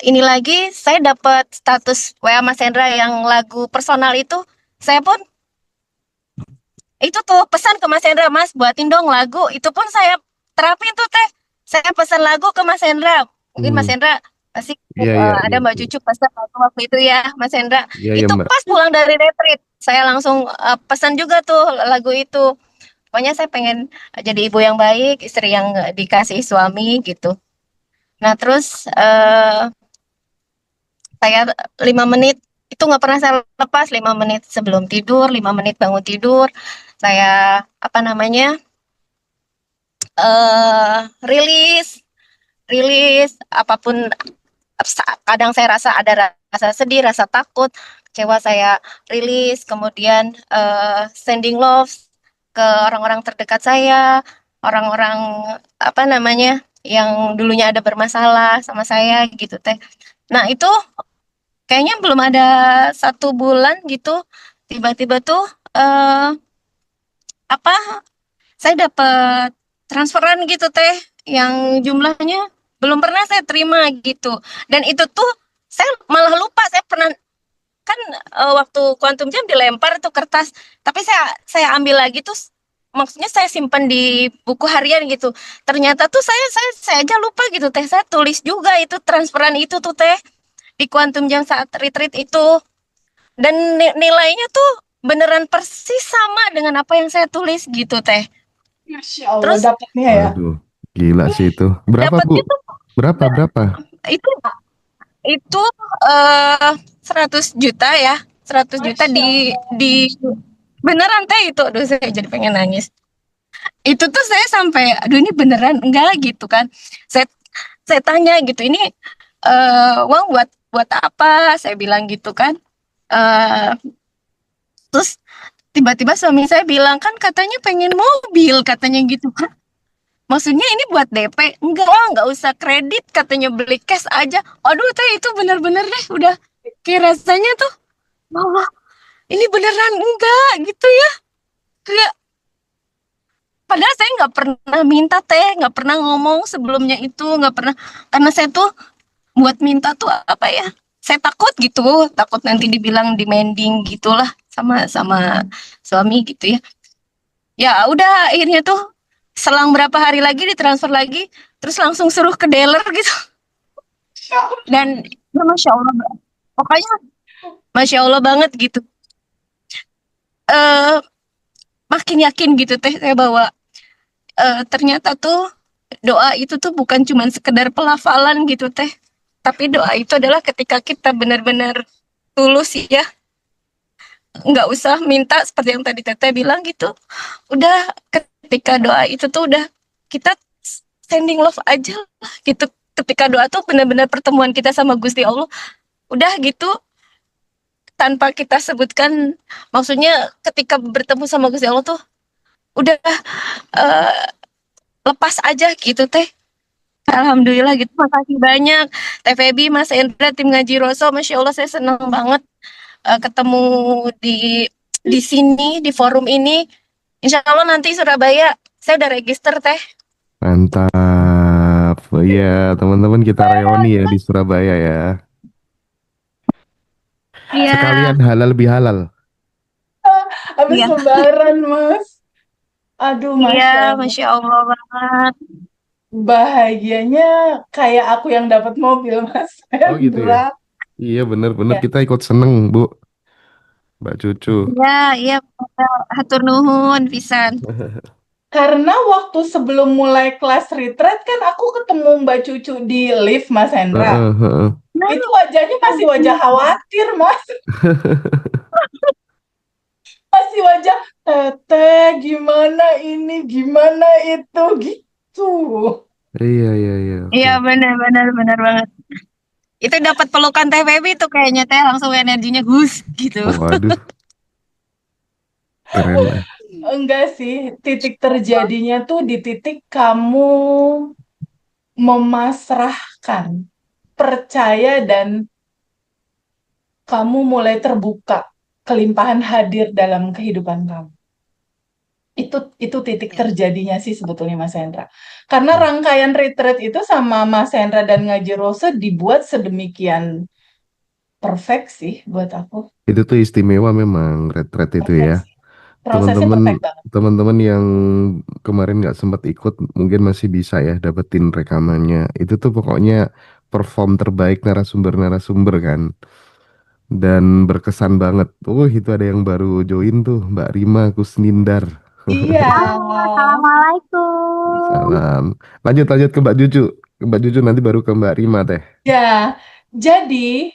ini lagi saya dapat status WA Mas Hendra yang lagu personal itu, saya pun itu tuh pesan ke Mas Hendra, Mas buatin dong lagu, itu pun saya terapin tuh teh, saya pesan lagu ke Mas Hendra. Mungkin Mas Hmm. Hendra pasti Iya, iya, ada iya, Mbak iya. Cucu pesan lagu waktu itu ya Mas Hendra. Iya, iya, Itu Mbak. pas pulang dari retreat saya langsung pesan juga tuh lagu itu. Pokoknya saya pengen jadi ibu yang baik, istri yang dikasih suami gitu. Nah terus saya 5 menit itu nggak pernah saya lepas, 5 menit sebelum tidur, 5 menit bangun tidur, saya apa namanya, eh rilis rilis apapun. Kadang saya rasa ada rasa sedih, rasa takut, kecewa, saya rilis, kemudian sending love ke orang-orang terdekat saya, orang-orang apa namanya yang dulunya ada bermasalah sama saya gitu teh. Nah itu kayaknya belum ada 1 bulan gitu, tiba-tiba tuh eh apa saya dapat transferan gitu teh, yang jumlahnya belum pernah saya terima gitu. Dan itu tuh saya malah lupa, saya pernah kan waktu kuantum jam dilempar tuh kertas, tapi saya ambil lagi tuh, maksudnya saya simpan di buku harian gitu. Ternyata tuh saya aja lupa gitu teh, saya tulis juga itu transferan itu tuh teh di kuantum jam saat retreat itu, dan nilainya tuh beneran persis sama dengan apa yang saya tulis gitu teh. Masya Allah, Terus dapatnya ya. Waduh, gila sih itu. Berapa, Bu? dapatnya tuh Berapa, berapa? itu itu eh 100 juta ya, 100 juta Masya Allah. di beneran teh itu. Aduh saya jadi pengen nangis. Itu tuh saya sampai aduh ini beneran enggak gitu kan. Saya saya tanya gitu, ini uang buat buat apa, saya bilang gitu kan. eh Terus tiba-tiba suami saya bilang, kan katanya pengen mobil katanya gitu kan. Maksudnya ini buat DP? Enggak usah kredit katanya, beli cash aja. Aduh, teh itu bener-bener deh udah kayak rasanya tuh, bahwa ini beneran enggak gitu ya. Kayak, padahal saya nggak pernah minta teh, nggak pernah ngomong sebelumnya itu, nggak pernah. Karena saya tuh buat minta tuh apa ya? Saya takut gitu, takut nanti dibilang demanding gitulah sama sama suami gitu ya. Ya udah akhirnya tuh selang berapa hari lagi ditransfer lagi, terus langsung suruh ke dealer gitu. Masya Allah. Dan ya masya Allah, pokoknya masya Allah banget gitu. eh Makin yakin gitu teh saya bahwa ternyata tuh doa itu tuh bukan cuman sekedar pelafalan gitu teh, tapi doa itu adalah ketika kita benar-benar tulus ya, nggak usah minta seperti yang tadi teteh bilang gitu. Udah ketika doa itu tuh udah kita sending love aja lah gitu. Ketika doa tuh benar-benar pertemuan kita sama Gusti Allah. Udah gitu tanpa kita sebutkan, maksudnya ketika bertemu sama Gusti Allah tuh udah eh, lepas aja gitu teh. Alhamdulillah gitu. Makasih banyak Teh Febi, Mas Endra, tim ngaji Roso. Masya Allah saya senang banget ketemu di sini, di forum ini. Insya Allah nanti Surabaya saya udah register teh. Mantap. Oh iya, teman-teman kita reuni ya di Surabaya ya. Iya, Sekalian halal bihalal. Habis iya, lebaran, Mas. Aduh, iya, Masya Allah. Masya Allah banget. Bahagianya kayak aku yang dapat mobil, Mas Oh gitu ya. Hendra. Iya benar-benar Ya. kita ikut seneng Bu, Mbak Cucu. Iya, iya, hatur nuhun pisan. Karena waktu sebelum mulai kelas retreat kan aku ketemu Mbak Cucu di lift, Mas Hendra. Heeh, heeh. Itu wajahnya masih wajah khawatir, Mas. Masih wajah, Teteh, gimana ini, gimana itu, gitu. Iya iya iya. Oke. Iya, benar, benar banget. Itu dapat pelukan Teh Febi tuh kayaknya teh langsung energinya gus gitu. Waduh, keren lah. Enggak sih, titik terjadinya tuh di titik kamu memasrahkan, percaya dan kamu mulai terbuka, kelimpahan hadir dalam kehidupan kamu. Itu titik terjadinya sih sebetulnya Mas Hendra. Karena rangkaian retreat itu sama Mas Hendra dan Ngaji Rose dibuat sedemikian perfect sih buat aku. Itu tuh istimewa memang retret itu Perfect ya. sih. Prosesnya Teman-teman perfect banget. teman-teman yang kemarin nggak sempat ikut mungkin masih bisa ya dapetin rekamannya. Itu tuh pokoknya perform terbaik narasumber-narasumber kan. Dan berkesan banget. Oh, itu ada yang baru join tuh, Mbak Rima Kusnindar. Iya. Assalamualaikum. Salam. Lanjut lanjut ke Mbak Juju. Ke Mbak Juju nanti baru ke Mbak Rima teh. Ya, jadi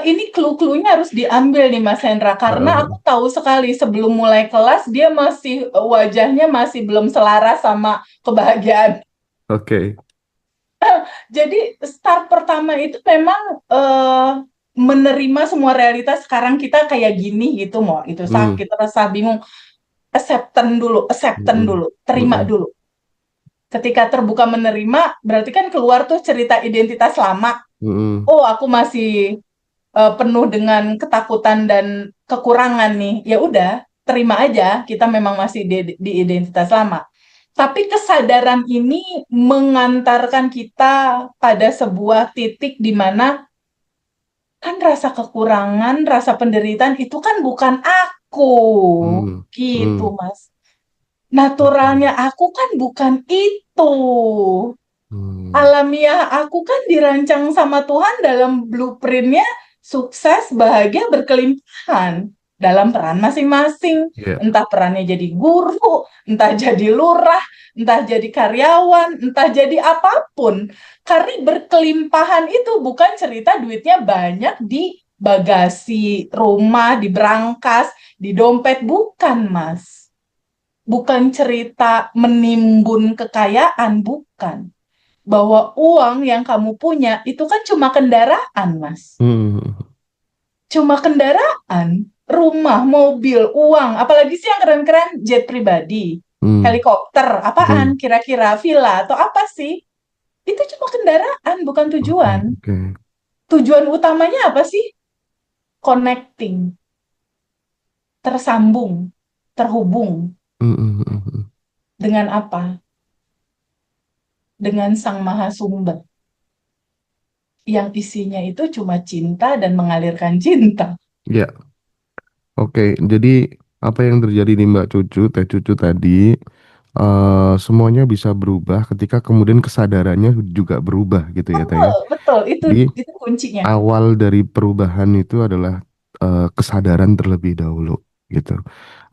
ini clue-cluenya harus diambil nih Mas Hendra karena Heeh. aku tahu sekali sebelum mulai kelas dia masih wajahnya masih belum selaras sama kebahagiaan. Oke. Jadi start pertama itu memang menerima semua realitas sekarang kita kayak gini gitu, mau itu Hmm. sakit, resah, bingung, acceptance Mm-mm. dulu, terima Mm-mm. dulu. Ketika terbuka menerima, berarti kan keluar tuh cerita identitas lama. Mm-mm. Oh, aku masih penuh dengan ketakutan dan kekurangan nih. Ya udah, terima aja kita memang masih di identitas lama. Tapi kesadaran ini mengantarkan kita pada sebuah titik di mana kan rasa kekurangan, rasa penderitaan itu kan bukan aku. Hmm. Gitu, Hmm. Mas. Oke. Naturalnya aku kan bukan itu. Hmm. Alamiah aku kan dirancang sama Tuhan dalam blueprintnya sukses, bahagia, berkelimpahan dalam peran masing-masing. Ya. Entah perannya jadi guru, entah jadi lurah, entah jadi karyawan, entah jadi apapun. Karena berkelimpahan itu bukan cerita duitnya banyak di bagasi rumah, di berangkas, di dompet. Bukan, Mas. Bukan cerita menimbun kekayaan, bukan bahwa uang yang kamu punya itu kan cuma kendaraan, Mas. Hmm. Cuma kendaraan, rumah, mobil, uang, apalagi sih yang keren-keren, jet pribadi, Hmm. helikopter, Hmm. apaan kira-kira, villa atau apa sih? Itu cuma kendaraan, bukan Oke. tujuan. Oke. Tujuan utamanya apa sih? Connecting, tersambung, terhubung Hmm. Hmm. Hmm. dengan apa? Dengan Sang Maha Sumber yang isinya itu cuma cinta dan mengalirkan cinta. Ya. Oke. Jadi apa yang terjadi di Mbak Cucu, Teh Cucu tadi, semuanya bisa berubah ketika kemudian kesadarannya juga berubah gitu ya Teh ya. Betul, betul. Jadi Itu kuncinya. awal dari perubahan itu adalah kesadaran terlebih dahulu gitu.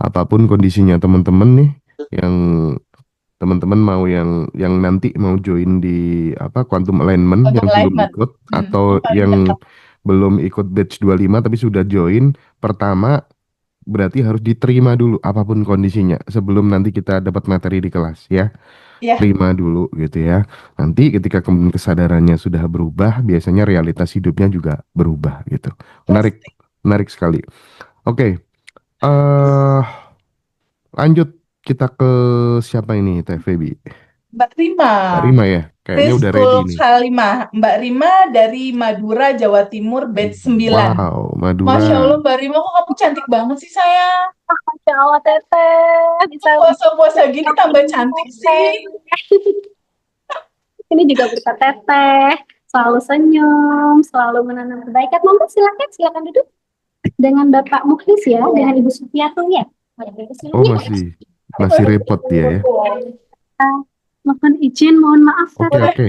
Apapun kondisinya teman-teman nih, yang teman-teman mau yang nanti mau join di apa Quantum Alignment Untuk yang belum alignment. ikut atau Paling yang dekat. belum ikut batch 25 tapi sudah join, pertama berarti harus diterima dulu apapun kondisinya sebelum nanti kita dapat materi di kelas ya. Ya, Terima dulu gitu ya. Nanti ketika kemudian kesadarannya sudah berubah, biasanya realitas hidupnya juga berubah gitu. Menarik, pasti. menarik sekali. Oke, eh lanjut kita ke siapa ini Teh Febi? Mbak Rima, Mbak Rima ya, kayaknya udah ready Preschool nih. Halimah. Mbak Rima dari Madura, Jawa Timur, batch 9. Wow, Masya Madura. Allah, Mbak Rima, kok kamu cantik banget sih, sayang? Masya Allah, Teteh. Bisa Puasa-puasa gini tambah cantik sih. Ini juga berkat Teteh, selalu senyum, selalu menanam kebaikan. Monggo silakan, silakan duduk dengan Bapak Mukhlis ya, dengan Ibu Supiatul ya. Oh, masih repot dia ya. Mohon izin, mohon maaf Oke, Teteh. oke.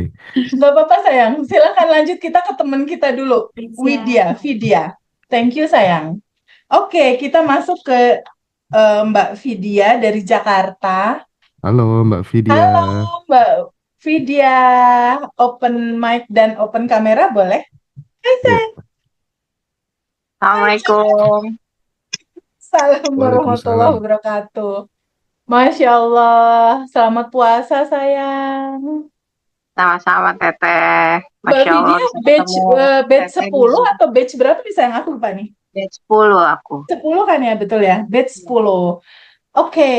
Gak apa-apa, sayang. Silakan lanjut kita ke teman kita dulu. Vidya. Thank you, sayang. Oke, kita masuk ke Mbak Vidya dari Jakarta. Halo Mbak Vidya. Halo, Mbak Vidya. Open mic dan open kamera boleh? Hai, Ya, sayang. Assalamualaikum. Salam warahmatullahi Waalaikumsalam. wabarakatuh. Masya Allah. Selamat puasa, sayang. Sama-sama Teteh. Mbak Masya Allah Vidya, bisa batch, ketemu batch Teteh 10 di atau batch berapa nih, sayang? Aku lupa nih. batch 10 aku. 10 kan ya, betul ya? Batch 10. Oke,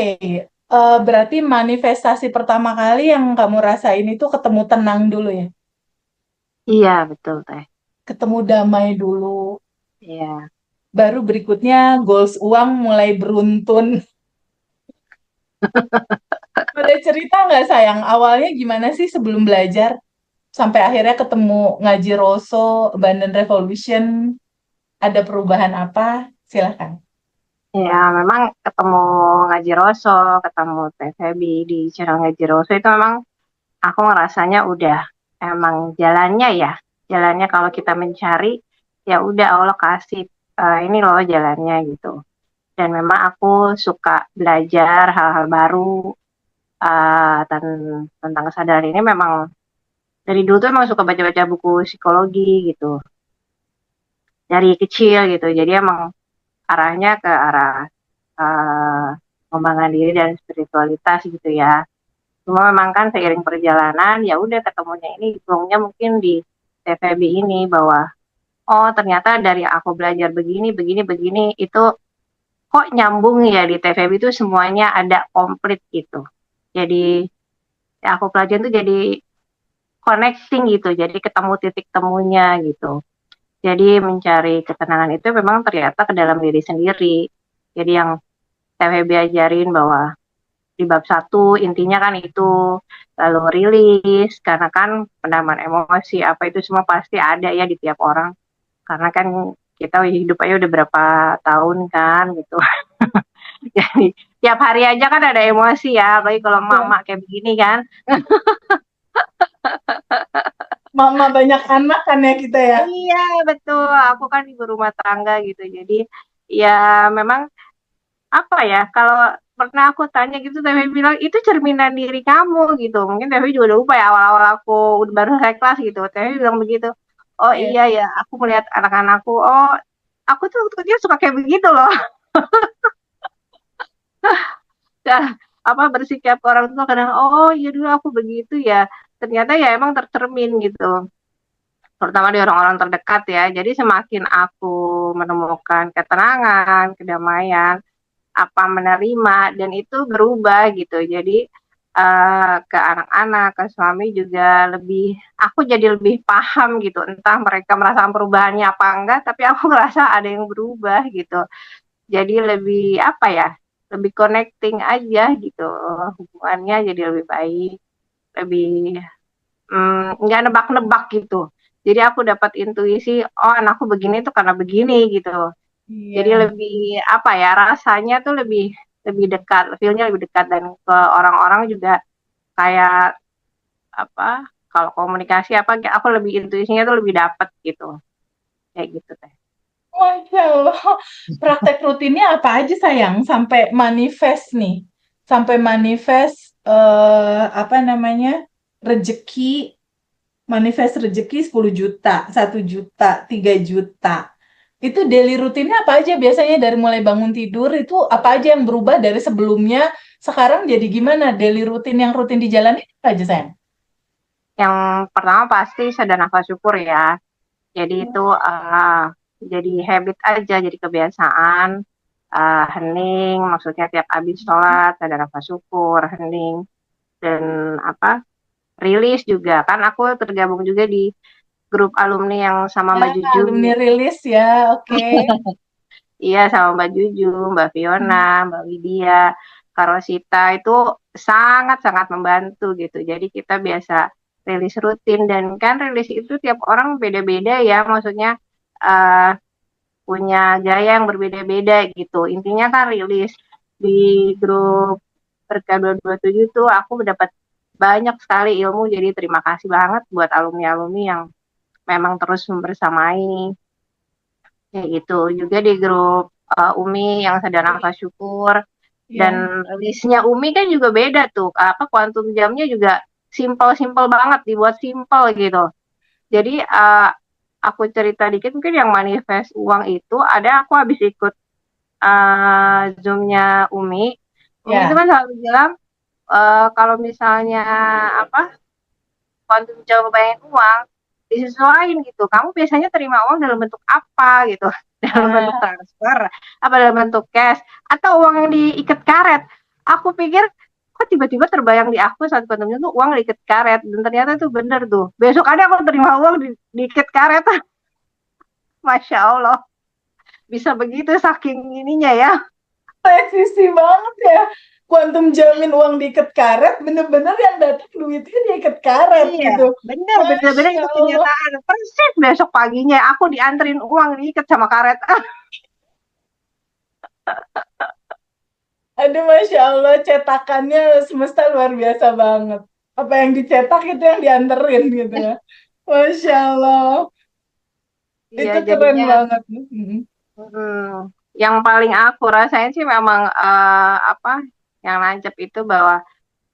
berarti manifestasi pertama kali yang kamu rasain itu ketemu tenang dulu ya? Iya, betul Teh. Ketemu damai dulu. Iya. Baru berikutnya goals uang mulai beruntun. Ada cerita nggak, sayang? Awalnya gimana sih sebelum belajar? Sampai akhirnya ketemu ngaji Roso, Abundant Revolution. Ada perubahan apa? Silahkan. Ya, memang ketemu Ngaji Roso, ketemu Teh Febi di channel Ngaji Roso itu memang aku ngerasanya udah emang jalannya ya. Jalannya kalau kita mencari ya udah Allah kasih ini loh jalannya gitu. Dan memang aku suka belajar hal-hal baru tentang kesadaran ini memang dari dulu tuh emang suka baca-baca buku psikologi gitu dari kecil gitu jadi emang arahnya ke arah uh, pengembangan diri dan spiritualitas gitu ya cuma memang kan seiring perjalanan ya udah ketemunya ini gongnya mungkin di TVB ini bahwa oh ternyata dari aku belajar begini begini begini itu kok nyambung ya di TVB itu semuanya ada komplit gitu jadi ya aku pelajarin tuh jadi connecting gitu jadi ketemu titik temunya gitu. Jadi mencari ketenangan itu memang ternyata ke dalam diri sendiri. Jadi yang saya ajarin bahwa di bab 1 intinya kan itu lalu rilis karena kan pendaman emosi apa itu semua pasti ada ya di tiap orang. Karena kan kita hidup aja udah berapa tahun kan gitu. Jadi tiap hari aja kan ada emosi ya, apalagi kalau emak-emak kayak begini kan. Mama banyak anak kan ya kita ya? Iya betul, aku kan ibu rumah tangga gitu. Jadi ya memang apa ya kalau pernah aku tanya gitu Tevi bilang itu cerminan diri kamu gitu mungkin Tevi juga udah lupa ya awal-awal aku udah baru selesai kelas gitu Tevi bilang begitu oh Iya. iya ya aku melihat anak-anakku oh aku tuh waktu kecil suka kayak begitu loh nah, apa bersikap ke orang tua kadang oh iya dulu aku begitu ya ternyata ya emang tercermin gitu terutama di orang-orang terdekat ya jadi semakin aku menemukan ketenangan kedamaian apa menerima dan itu berubah gitu jadi ke anak-anak ke suami juga lebih aku jadi lebih paham gitu entah mereka merasakan perubahannya apa enggak tapi aku ngerasa ada yang berubah gitu jadi lebih apa ya lebih connecting aja gitu hubungannya jadi lebih baik lebih nggak nebak-nebak gitu jadi aku dapat intuisi oh anakku begini tuh karena begini gitu jadi Iya. lebih apa ya rasanya tuh lebih lebih dekat, feel-nya lebih dekat dan ke orang-orang juga kayak apa kalau komunikasi apa aku lebih intuisinya tuh lebih dapet gitu. Kayak gitu teh. Masya Allah. Praktek rutinnya apa aja, sayang? Sampai manifest nih. Sampai manifest apa namanya? Rezeki, manifest rezeki 10 juta, 1 juta, 3 juta. Itu daily rutinnya apa aja biasanya dari mulai bangun tidur itu apa aja yang berubah dari sebelumnya sekarang jadi gimana? Daily rutin yang rutin dijalani apa aja sayang? Yang pertama pasti sadar nafas syukur ya. Jadi itu jadi habit aja, jadi kebiasaan. Hening, maksudnya tiap habis sholat sadar nafas syukur, hening, dan apa? Rilis juga. Kan aku tergabung juga di grup alumni yang sama Mbak Ya, Juju. alumni rilis ya, oke. Iya, sama Mbak Juju, Mbak Fiona, Mbak Widya, Kak Rosita itu sangat-sangat membantu gitu. Jadi kita biasa rilis rutin dan kan rilis itu tiap orang beda-beda ya, maksudnya eh, punya gaya yang berbeda-beda gitu. Intinya kan rilis di grup Berkah 227 tuh aku mendapat banyak sekali ilmu. Jadi terima kasih banget buat alumni-alumni yang memang terus membersamai kayak gitu. Juga di grup Umi yang sadar nafas syukur Ya. dan listnya Umi kan juga beda tuh. Apa kuantum jamnya juga simple-simple banget, dibuat simple gitu. Jadi aku cerita dikit mungkin yang manifest uang itu ada aku habis ikut Zoom-nya Umi. Umi itu Ya. kan selalu bilang kalau misalnya apa kuantum jam bayangin uang disesuaikan gitu. Kamu biasanya terima uang dalam bentuk apa gitu? Dalam bentuk Ah, transfer, apa dalam bentuk cash, atau uang yang diikat karet. Aku pikir kok tiba-tiba terbayang di aku saat kuantumnya tuh uang diikat karet dan ternyata tuh bener tuh. Besok ada aku terima uang diikat karet. Masya Allah, bisa begitu saking ininya ya. presisi banget ya. Kuantum jamin uang diikat karet, bener-bener yang datang duitnya diikat karet Iya, gitu. bener, bener-bener Masya itu Allah. kenyataan. Persis besok paginya aku dianterin uang diikat sama karet. Aduh, Masya Allah, cetakannya semesta luar biasa banget. Apa yang dicetak itu yang dianterin gitu ya. Masya Allah, Iya, itu keren jadinya banget. yang paling aku rasain sih memang apa yang nancep itu bahwa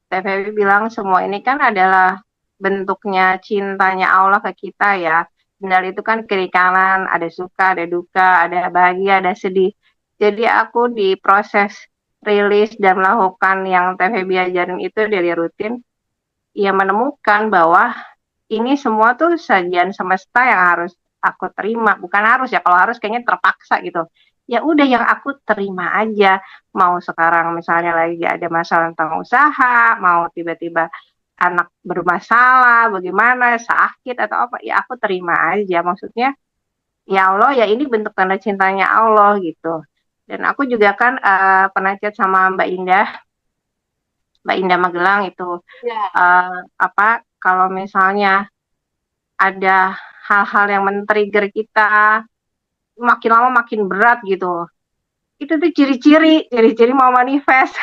TVW bilang semua ini kan adalah bentuknya cintanya Allah ke kita ya. Benar itu kan kiri kanan, ada suka, ada duka, ada bahagia, ada sedih. Jadi aku di proses rilis dan melakukan yang TVB ajarin itu dari rutin, ya menemukan bahwa ini semua tuh sajian semesta yang harus aku terima. Bukan harus ya, kalau harus kayaknya terpaksa gitu. Ya udah yang aku terima aja. Mau sekarang misalnya lagi ada masalah tentang usaha, mau tiba-tiba anak bermasalah, bagaimana, sakit atau apa, ya aku terima aja. Maksudnya, ya Allah, ya ini bentuk tanda cintanya Allah gitu. Dan aku juga kan pernah chat sama Mbak Indah Magelang itu Ya. apa kalau misalnya ada hal-hal yang men-trigger kita makin lama makin berat gitu. Itu tuh ciri-ciri mau manifest.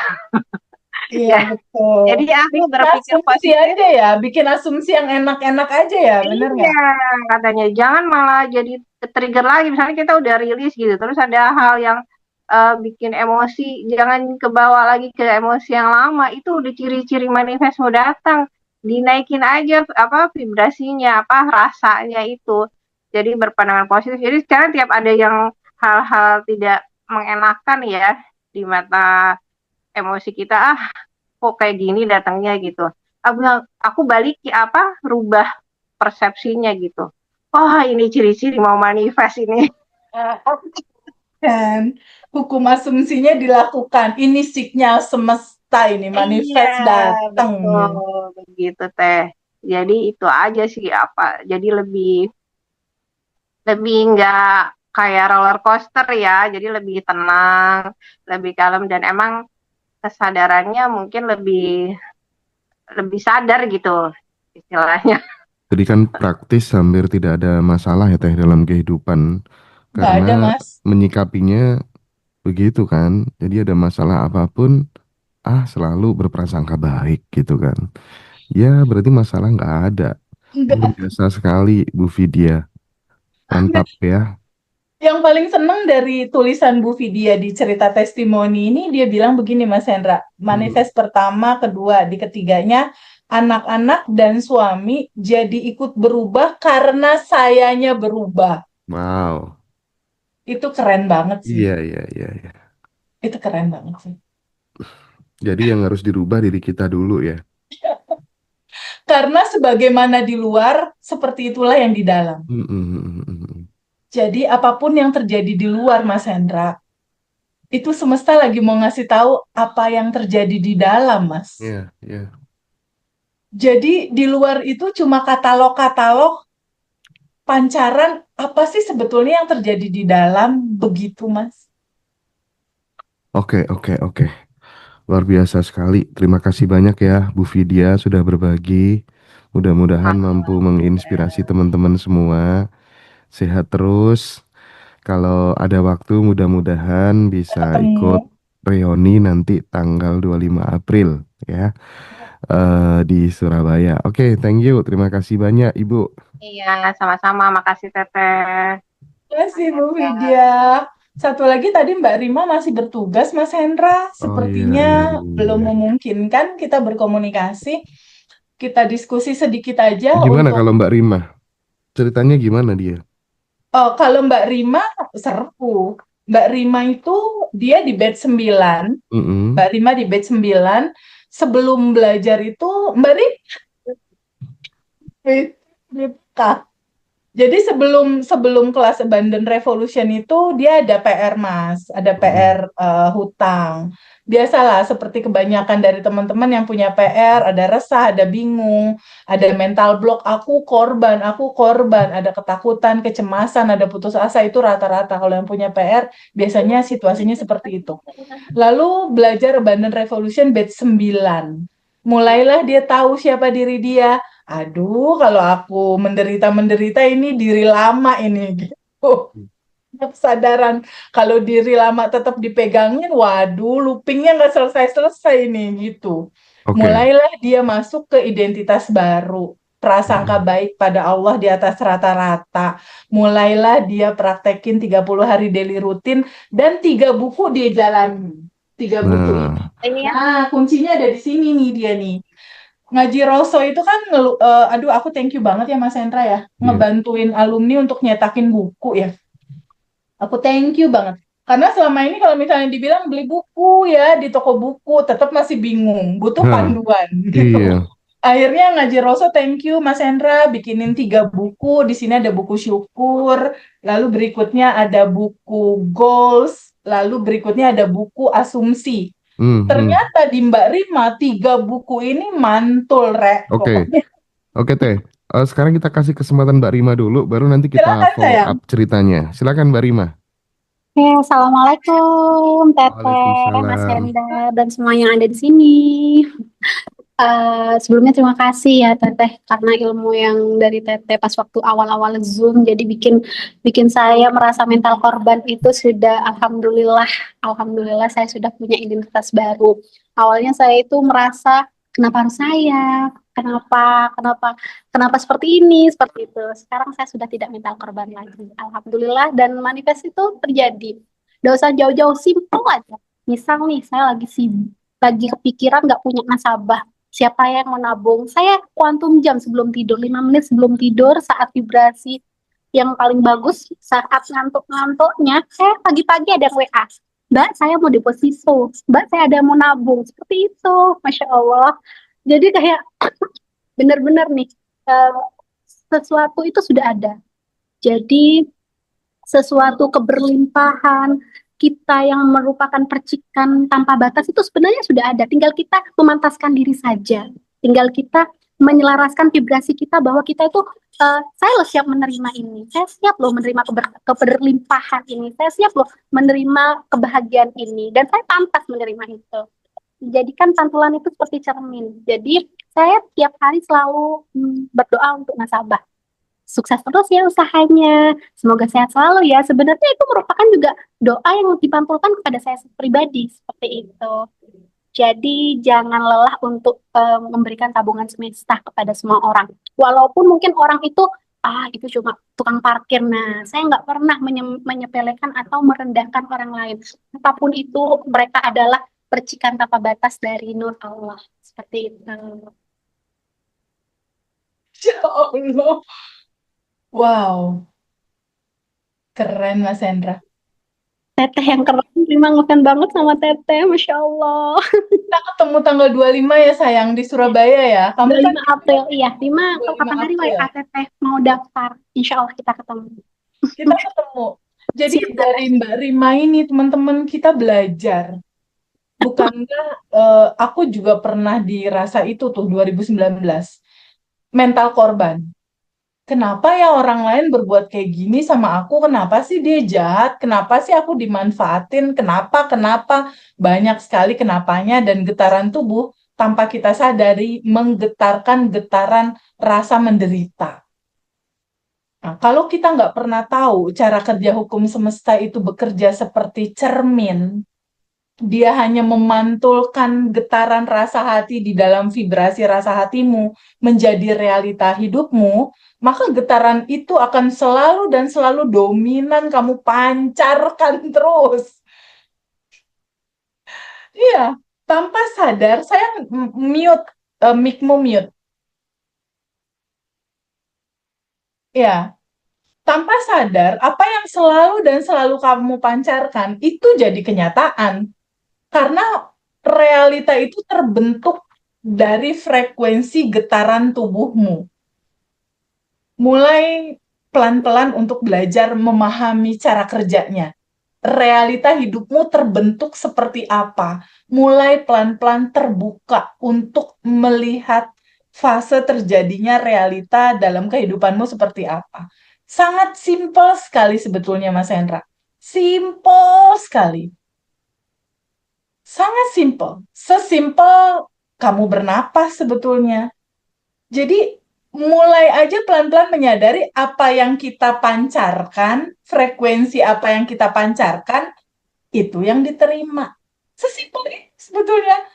Iya, Ya, betul. jadi aku Bikin berpikir asumsi positif. aja ya, bikin asumsi yang enak-enak aja ya, bener nggak? Iya, katanya jangan malah jadi trigger lagi. Misalnya kita udah rilis gitu, terus ada hal yang bikin emosi, jangan kebawa lagi ke emosi yang lama. Itu udah ciri-ciri manifest mau datang. Dinaikin aja apa vibrasinya, apa rasanya itu. Jadi berpandangan positif. Jadi sekarang tiap ada yang hal-hal tidak mengenakan ya di mata emosi kita, kok kayak gini datangnya gitu. Aku balik apa rubah persepsinya gitu. Oh ini ciri-ciri mau manifest ini. Dan hukum asumsinya dilakukan. Ini sinyal semesta ini, Iya, manifest datang. betul begitu teh. Jadi itu aja sih apa. Jadi lebih lebih nggak kayak roller coaster ya. Jadi lebih tenang, lebih kalem dan emang kesadarannya mungkin lebih lebih sadar gitu istilahnya. Jadi kan praktis hampir tidak ada masalah ya teh dalam kehidupan Nggak ada, karena Mas. menyikapinya begitu kan. Jadi ada masalah apapun selalu berprasangka baik gitu kan. Ya berarti masalah nggak ada. Luar Nggak. biasa sekali Bu Vidya. Mantap ya. Yang paling seneng dari tulisan Bu Vidya di cerita testimoni ini, dia bilang begini, Mas Hendra. Hmm. Manifest pertama, kedua, di ketiganya, anak-anak dan suami jadi ikut berubah karena sayanya berubah. Wow. Itu keren banget sih. Iya, iya, iya, iya. Itu keren banget sih. Jadi yang harus dirubah diri kita dulu ya. Karena sebagaimana di luar, seperti itulah yang di dalam. Mm, mm, mm, mm, mm. Jadi apapun yang terjadi di luar, Mas Hendra, itu semesta lagi mau ngasih tahu apa yang terjadi di dalam, Mas. Iya, iya. Jadi di luar itu cuma katalog-katalog pancaran, apa sih sebetulnya yang terjadi di dalam, begitu, Mas. Oke, oke, oke. Luar biasa sekali. Terima kasih banyak ya Bu Vidya sudah berbagi. Mudah-mudahan mampu menginspirasi teman-teman semua. Sehat terus. Kalau ada waktu mudah-mudahan bisa ikut Ketemu. reuni nanti tanggal 25 April ya, di Surabaya. Oke, thank you. Terima kasih banyak Ibu. Iya, sama-sama. Makasih Teteh. Terima kasih, Mas Bu Hendra. Vidya. Satu lagi tadi Mbak Rima masih bertugas, Mas Hendra. Oh iya, Sepertinya iya, iya, belum iya. memungkinkan kita berkomunikasi. Kita diskusi sedikit aja Gimana untuk kalau Mbak Rima? Ceritanya gimana dia? oh, kalau Mbak Rima seru. Mbak Rima itu dia di batch 9. Mm-mm. Mbak Rima di batch 9. Sebelum belajar itu Mbak Rima jadi sebelum sebelum kelas Abandon Revolution itu dia ada PR Mas, ada Mm-mm. PR hutang. Biasalah seperti kebanyakan dari teman-teman yang punya PR, ada resah, ada bingung, ada mental block, aku korban, ada ketakutan, kecemasan, ada putus asa, itu rata-rata kalau yang punya PR biasanya situasinya seperti itu. Lalu belajar Abandon Revolution batch 9. Mulailah dia tahu siapa diri dia. Aduh, kalau aku menderita-menderita ini diri lama ini gitu. Kesadaran kalau diri lama tetap dipegangin, waduh, loopingnya nggak selesai-selesai nih gitu. Oke. Mulailah dia masuk ke identitas baru. Prasangka Mm-mm. baik pada Allah di atas rata-rata. Mulailah dia praktekin 30 hari daily rutin dan 3 buku dia jalani. 3 buku ini. Nah, Nah, kuncinya ada di sini nih dia nih. Ngaji Roso itu kan, aduh aku thank you banget ya Mas Hendra ya. iya. Ngebantuin alumni untuk nyetakin buku ya. Aku thank you banget. Karena selama ini kalau misalnya dibilang beli buku ya di toko buku, tetap masih bingung, butuh Hah, panduan gitu. iya. Akhirnya Ngaji Roso, thank you Mas Hendra, bikinin 3 buku. Di sini ada buku syukur, lalu berikutnya ada buku goals, lalu berikutnya ada buku asumsi. Hmm, hmm. Ternyata di Mbak Rima 3 buku ini mantul, Rek. Oke, Pokoknya oke Teh. Sekarang kita kasih kesempatan Mbak Rima dulu, baru nanti kita silakan follow sayang. up ceritanya. Silakan Mbak Rima. Oke, Assalamualaikum Teteh, Mas Waalaikumsalam. Henda, dan semua yang ada di sini. Sebelumnya terima kasih ya Teteh karena ilmu yang dari Teteh pas waktu awal-awal Zoom jadi bikin bikin saya merasa mental korban itu sudah alhamdulillah saya sudah punya identitas baru. Awalnya saya itu merasa kenapa harus saya? Kenapa seperti ini, seperti itu. Sekarang saya sudah tidak mental korban lagi. Alhamdulillah dan manifest itu terjadi. Gak usah jauh-jauh, simpel aja. Misal nih, saya lagi sibuk, lagi kepikiran nggak punya nasabah. Siapa yang menabung? Saya kuantum jam sebelum tidur, 5 menit sebelum tidur, saat vibrasi yang paling bagus, saat ngantuk-ngantuknya, saya pagi-pagi ada yang WA. Mbak, saya mau deposito. Mbak, saya ada yang mau nabung. Seperti itu, Masya Allah. Jadi kayak benar-benar nih, eh, sesuatu itu sudah ada. Jadi sesuatu keberlimpahan kita yang merupakan percikan tanpa batas itu sebenarnya sudah ada. Tinggal kita memantaskan diri saja. Tinggal kita menyelaraskan vibrasi kita bahwa kita itu saya loh siap menerima ini. Saya siap loh menerima keberlimpahan ini. Saya siap loh menerima kebahagiaan ini. Dan saya pantas menerima itu. Jadikan pantulan itu seperti cermin. Jadi saya tiap hari selalu berdoa untuk nasabah sukses terus ya usahanya. Semoga sehat selalu ya. Sebenarnya itu merupakan juga doa yang dipantulkan kepada saya pribadi seperti itu. Jadi jangan lelah untuk memberikan tabungan semesta kepada semua orang. Walaupun mungkin orang itu itu cuma tukang parkir. Nah, saya nggak pernah menyepelekan atau merendahkan orang lain. Apapun itu mereka adalah percikan tanpa batas dari nur Allah. Seperti itu. Ya Allah. Wow, keren Mas Hendra. Teteh yang keren, Rima ngefans banget sama Teteh, Masya Allah. Kita ketemu tanggal 25 ya sayang di Surabaya ya. Kamu kan 25 April, iya. Rima, kalau 25 kapan hari April. WA Teteh mau daftar, Insya Allah kita ketemu. Kita ketemu. Jadi Siap, dari Teteh. Mbak Rima ini teman-teman kita belajar. Bukankah aku juga pernah dirasa itu tuh 2019. Mental korban. Kenapa ya orang lain berbuat kayak gini sama aku? Kenapa sih dia jahat? Kenapa sih aku dimanfaatin? Kenapa? Banyak sekali kenapanya dan getaran tubuh tanpa kita sadari menggetarkan getaran rasa menderita. Nah, kalau kita nggak pernah tahu cara kerja hukum semesta itu bekerja seperti cermin, dia hanya memantulkan getaran rasa hati di dalam vibrasi rasa hatimu menjadi realita hidupmu, maka getaran itu akan selalu dan selalu dominan, kamu pancarkan terus. Iya, tanpa sadar, saya mute, mic-mu mute. Ya, tanpa sadar, apa yang selalu dan selalu kamu pancarkan itu jadi kenyataan. Karena realita itu terbentuk dari frekuensi getaran tubuhmu. Mulai pelan-pelan untuk belajar memahami cara kerjanya. Realita hidupmu terbentuk seperti apa? Mulai pelan-pelan terbuka untuk melihat fase terjadinya realita dalam kehidupanmu seperti apa. Sangat simpel sekali sebetulnya, Mas Hendra. Simpel sekali. Sangat simpel. Sesimpel kamu bernapas sebetulnya. Jadi mulai aja pelan-pelan menyadari apa yang kita pancarkan, frekuensi apa yang kita pancarkan, itu yang diterima. Sesimpel itu sebetulnya.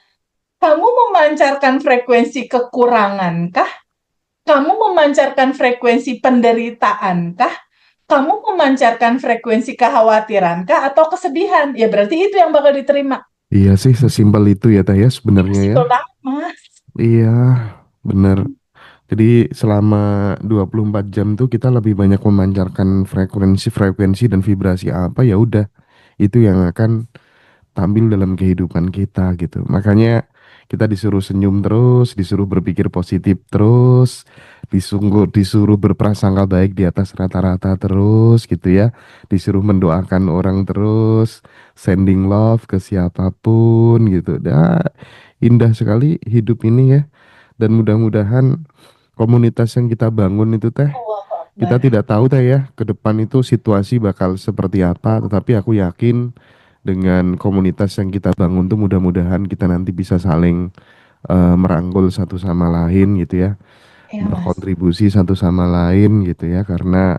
Kamu memancarkan frekuensi kekuranganankah? Kamu memancarkan frekuensi penderitaankah? Kamu memancarkan frekuensi kekhawatirankah atau kesedihan? Ya berarti itu yang bakal diterima. Iya sih, sesimpel itu ya Teh ya sebenarnya ya. Simpel banget, Mas. Iya, bener. Jadi selama 24 jam tuh kita lebih banyak memancarkan frekuensi dan vibrasi apa, ya udah itu yang akan tampil dalam kehidupan kita gitu. Makanya kita disuruh senyum terus, disuruh berpikir positif terus, disuruh berprasangka baik di atas rata-rata terus gitu ya. Disuruh mendoakan orang terus, sending love ke siapapun gitu. Dah indah sekali hidup ini ya. Dan mudah-mudahan komunitas yang kita bangun itu Teh, Allahu kita Akbar. tidak tahu Teh ya ke depan itu situasi bakal seperti apa, tetapi aku yakin dengan komunitas yang kita bangun tuh mudah-mudahan kita nanti bisa saling merangkul satu sama lain gitu ya, Ya, Mas. berkontribusi satu sama lain gitu ya, karena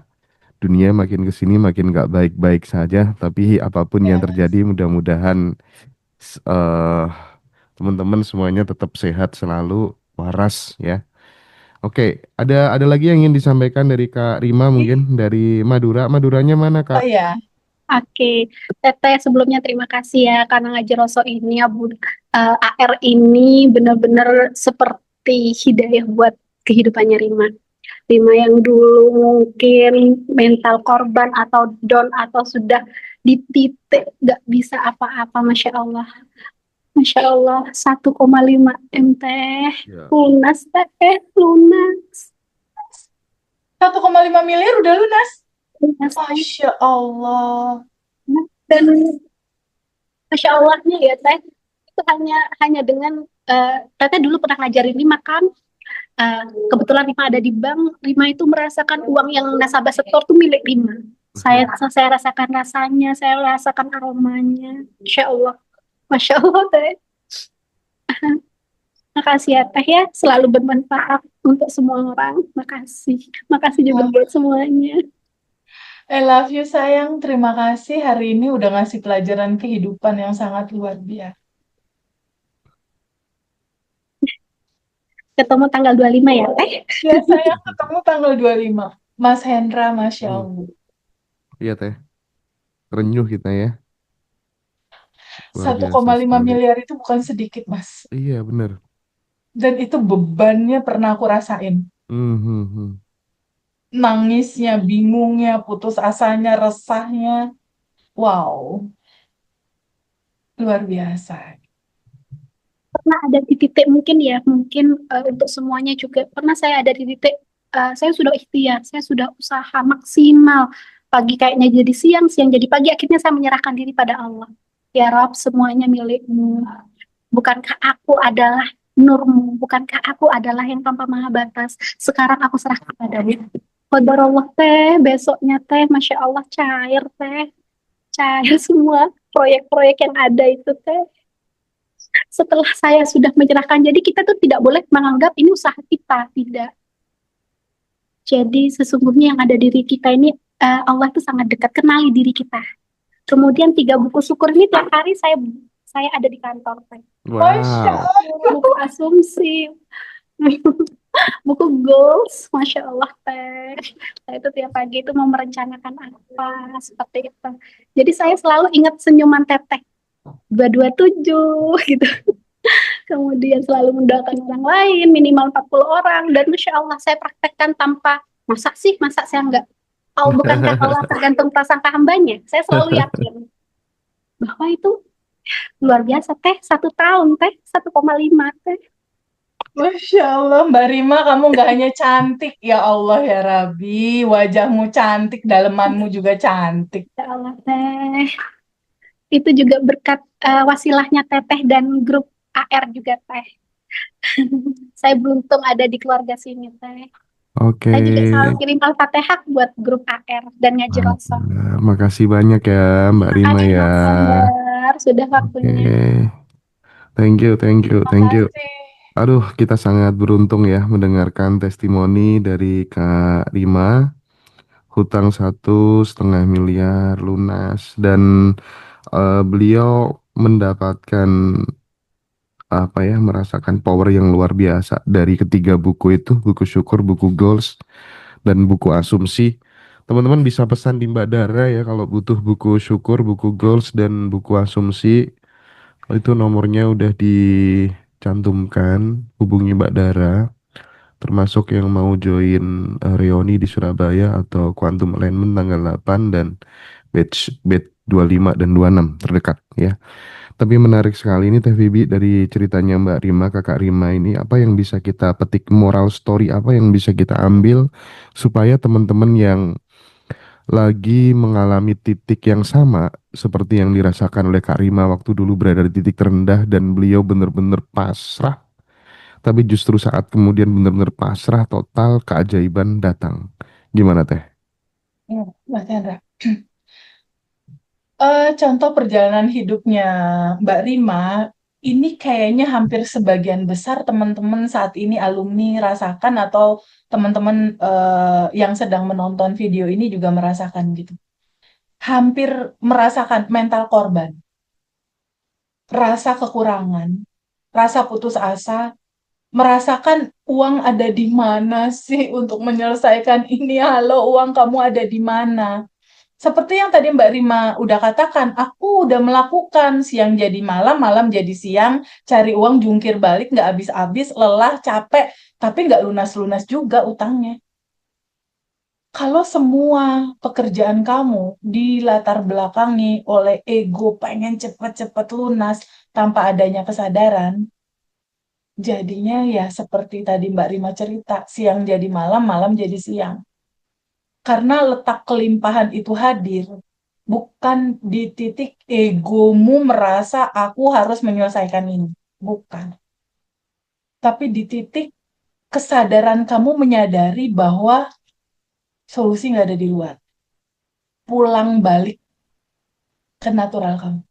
dunia makin kesini makin gak baik-baik saja, tapi apapun Ya, yang Mas. terjadi mudah-mudahan s- eh, teman-teman semuanya tetap sehat selalu, waras ya. Oke, ada lagi yang ingin disampaikan dari Kak Rima, mungkin dari Madura. Maduranya mana Oh Kak? ya, Oke, Teteh sebelumnya terima kasih ya karena ngajar Roso ini AR ini benar-benar seperti hidayah buat kehidupannya Rima. Rima yang dulu mungkin mental korban atau down atau sudah di titik nggak bisa apa-apa, Masya Allah 1,5 M teh Ya. lunas lunas 1,5 miliar udah lunas. lunas teh. Masya Allah. Dan Masya Allahnya ya teh itu hanya dengan Teteh dulu pernah ngajarin Rima kan. Eh, Kebetulan Rima ada di bank, Rima itu merasakan uang yang nasabah setor tuh milik Rima. Saya rasakan rasanya, saya rasakan aromanya. Masya Allah teh. Makasih ya teh ya, selalu bermanfaat untuk semua orang. Makasih juga buat semuanya. I love you sayang. Terima kasih hari ini udah ngasih pelajaran kehidupan yang sangat luar biasa. Ketemu tanggal 25 ya teh. Ya sayang, ketemu tanggal 25. Mas Hendra, Masya Hmm, Allah. iya Teh, renyuh kita ya, luar Satu biasa koma lima sekali. miliar itu bukan sedikit, Mas. Iya benar. Dan itu bebannya pernah aku rasain. Hmm, hmm, hmm. Nangisnya, bingungnya, putus asanya, resahnya. Wow. luar biasa. Pernah ada di titik mungkin ya, mungkin untuk semuanya juga pernah saya ada di titik saya sudah ikhtiar, saya sudah usaha maksimal. Pagi kayaknya jadi siang, siang jadi pagi, akhirnya saya menyerahkan diri pada Allah. Ya Rob, semuanya milikmu. Bukankah aku adalah nurmu? Bukankah aku adalah yang tanpa maha batas? Sekarang aku serahkan padamu. Qadarullah teh, besoknya teh, Masya Allah cair teh. Cair semua proyek-proyek yang ada itu teh. Setelah saya sudah menyerahkan, jadi kita tuh tidak boleh menganggap ini usaha kita, tidak. Jadi sesungguhnya yang ada di diri kita ini, Allah tuh sangat dekat, kenali diri kita. Kemudian 3 buku syukur ini tiap hari saya ada di kantor teh. Masya Wow. Buku asumsi, buku goals, Masya Allah teh. Saya itu tiap pagi itu mau merencanakan apa, seperti itu. Jadi saya selalu ingat senyuman teteh, 227 gitu. Kemudian selalu mendoakan orang lain, minimal 40 orang. Dan Masya Allah saya praktekkan tanpa, masa saya enggak. Oh, bukankah Allah tergantung prasangka hambanya? Saya selalu yakin bahwa itu luar biasa teh, 1 tahun teh, 1,5 teh. Masya Allah, Mbak Rima, kamu nggak hanya cantik, ya Allah ya Rabbi, wajahmu cantik, dalemanmu juga cantik. Ya Allah teh. Itu juga berkat wasilahnya teteh dan grup AR juga teh. Saya beruntung ada di keluarga sini teh. Oke. Saya juga selalu kirim Al-Fatihah buat grup AR dan ngaji Rasul. Makasih banyak ya Mbak Rima Makasih ya. Mas Sabar, sudah waktunya. Oke. Thank you, thank you, thank you. Makasih. Aduh, kita sangat beruntung ya mendengarkan testimoni dari Kak Rima. Hutang 1,5 miliar lunas dan beliau mendapatkan apa ya, merasakan power yang luar biasa dari ketiga buku itu, buku syukur, buku goals, dan buku asumsi. Teman-teman bisa pesan di Mbak Dara ya kalau butuh buku syukur, buku goals, dan buku asumsi. Itu nomornya udah dicantumkan, hubungi Mbak Dara. Termasuk yang mau join reuni di Surabaya atau Quantum Alignment tanggal 8 dan batch 25 dan 26 terdekat ya. Tapi menarik sekali ini Teh Vibi, dari ceritanya Mbak Rima, Kakak Rima ini, apa yang bisa kita petik, moral story apa yang bisa kita ambil supaya teman-teman yang lagi mengalami titik yang sama seperti yang dirasakan oleh Kak Rima waktu dulu berada di titik terendah dan beliau benar-benar pasrah, tapi justru saat kemudian benar-benar pasrah total, keajaiban datang. Gimana Teh? Ya, Mas Chandra. Contoh perjalanan hidupnya Mbak Rima, ini kayaknya hampir sebagian besar teman-teman saat ini alumni rasakan atau teman-teman yang sedang menonton video ini juga merasakan gitu. Hampir merasakan mental korban, rasa kekurangan, rasa putus asa, merasakan uang ada di mana sih untuk menyelesaikan ini? Halo, uang kamu ada di mana? Seperti yang tadi Mbak Rima udah katakan, aku udah melakukan siang jadi malam, malam jadi siang, cari uang jungkir balik nggak habis-habis, lelah, capek, tapi nggak lunas-lunas juga utangnya. Kalau semua pekerjaan kamu dilatar belakangi oleh ego pengen cepet-cepet lunas tanpa adanya kesadaran, jadinya ya seperti tadi Mbak Rima cerita, siang jadi malam, malam jadi siang. Karena letak kelimpahan itu hadir, bukan di titik egomu merasa aku harus menyelesaikan ini. Bukan. Tapi di titik kesadaran kamu menyadari bahwa solusi nggak ada di luar. Pulang balik ke natural kamu.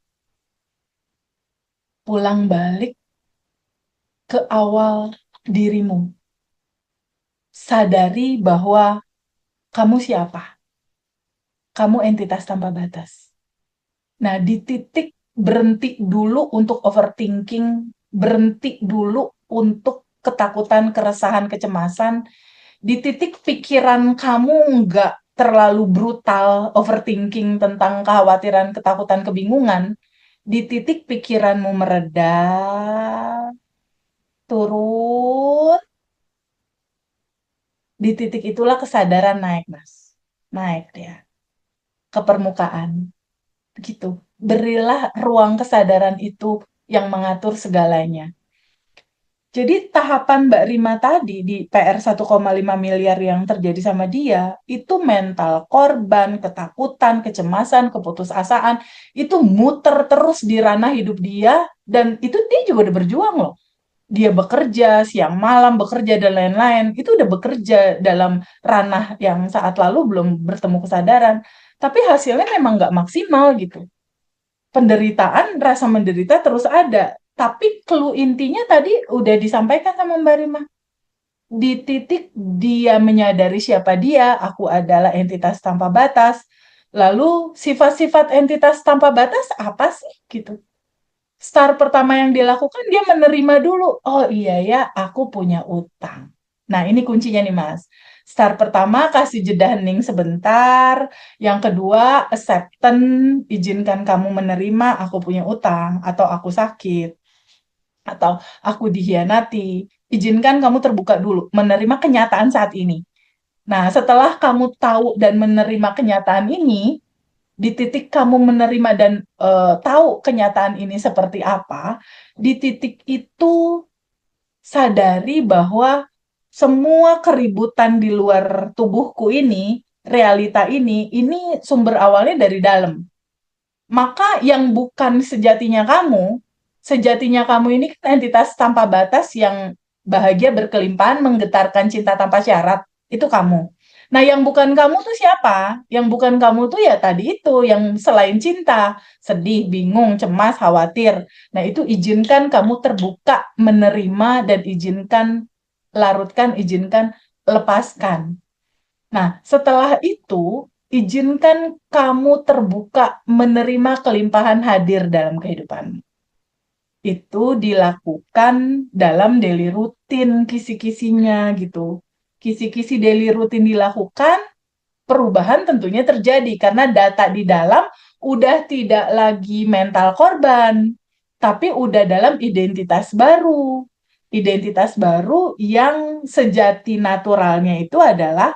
Pulang balik ke awal dirimu. Sadari bahwa kamu siapa. Kamu entitas tanpa batas. Nah, di titik berhenti dulu untuk overthinking, berhenti dulu untuk ketakutan, keresahan, kecemasan. Di titik pikiran kamu nggak terlalu brutal overthinking tentang kekhawatiran, ketakutan, kebingungan. Di titik pikiranmu mereda, turun, di titik itulah kesadaran naik, Mas. Naik dia ke permukaan. gitu. Berilah ruang kesadaran itu yang mengatur segalanya. Jadi tahapan Mbak Rima tadi di PR 1,5 miliar yang terjadi sama dia, itu mental korban, ketakutan, kecemasan, keputusasaan, itu muter terus di ranah hidup dia, dan itu dia juga udah berjuang loh. Dia bekerja, siang malam bekerja, dan lain-lain. Itu udah bekerja dalam ranah yang saat lalu belum bertemu kesadaran. Tapi hasilnya memang nggak maksimal gitu. Penderitaan, rasa menderita terus ada. Tapi clue intinya tadi udah disampaikan sama Mbak Rima. Di titik dia menyadari siapa dia, aku adalah entitas tanpa batas. Lalu sifat-sifat entitas tanpa batas apa sih gitu. Start pertama yang dilakukan dia menerima dulu. Oh iya ya, aku punya utang. Nah, ini kuncinya nih, Mas. Start pertama kasih jeda hening sebentar. Yang kedua, acceptance, izinkan kamu menerima aku punya utang atau aku sakit atau aku dihianati. Izinkan kamu terbuka dulu, menerima kenyataan saat ini. Nah, setelah kamu tahu dan menerima kenyataan ini, di titik kamu menerima dan tahu kenyataan ini seperti apa, di titik itu sadari bahwa semua keributan di luar tubuhku ini, realita ini sumber awalnya dari dalam. Maka yang bukan sejatinya kamu ini kan entitas tanpa batas yang bahagia berkelimpahan, menggetarkan cinta tanpa syarat. Itu kamu. Nah, yang bukan kamu tuh siapa? Yang bukan kamu tuh ya tadi itu, yang selain cinta, sedih, bingung, cemas, khawatir. Nah, itu izinkan kamu terbuka, menerima, dan izinkan larutkan, izinkan lepaskan. Nah, setelah itu, izinkan kamu terbuka menerima kelimpahan hadir dalam kehidupan. Itu dilakukan dalam daily rutin, kisi-kisinya gitu. Kisi-kisi daily rutin dilakukan, perubahan tentunya terjadi karena data di dalam udah tidak lagi mental korban, tapi udah dalam identitas baru. Identitas baru yang sejati naturalnya itu adalah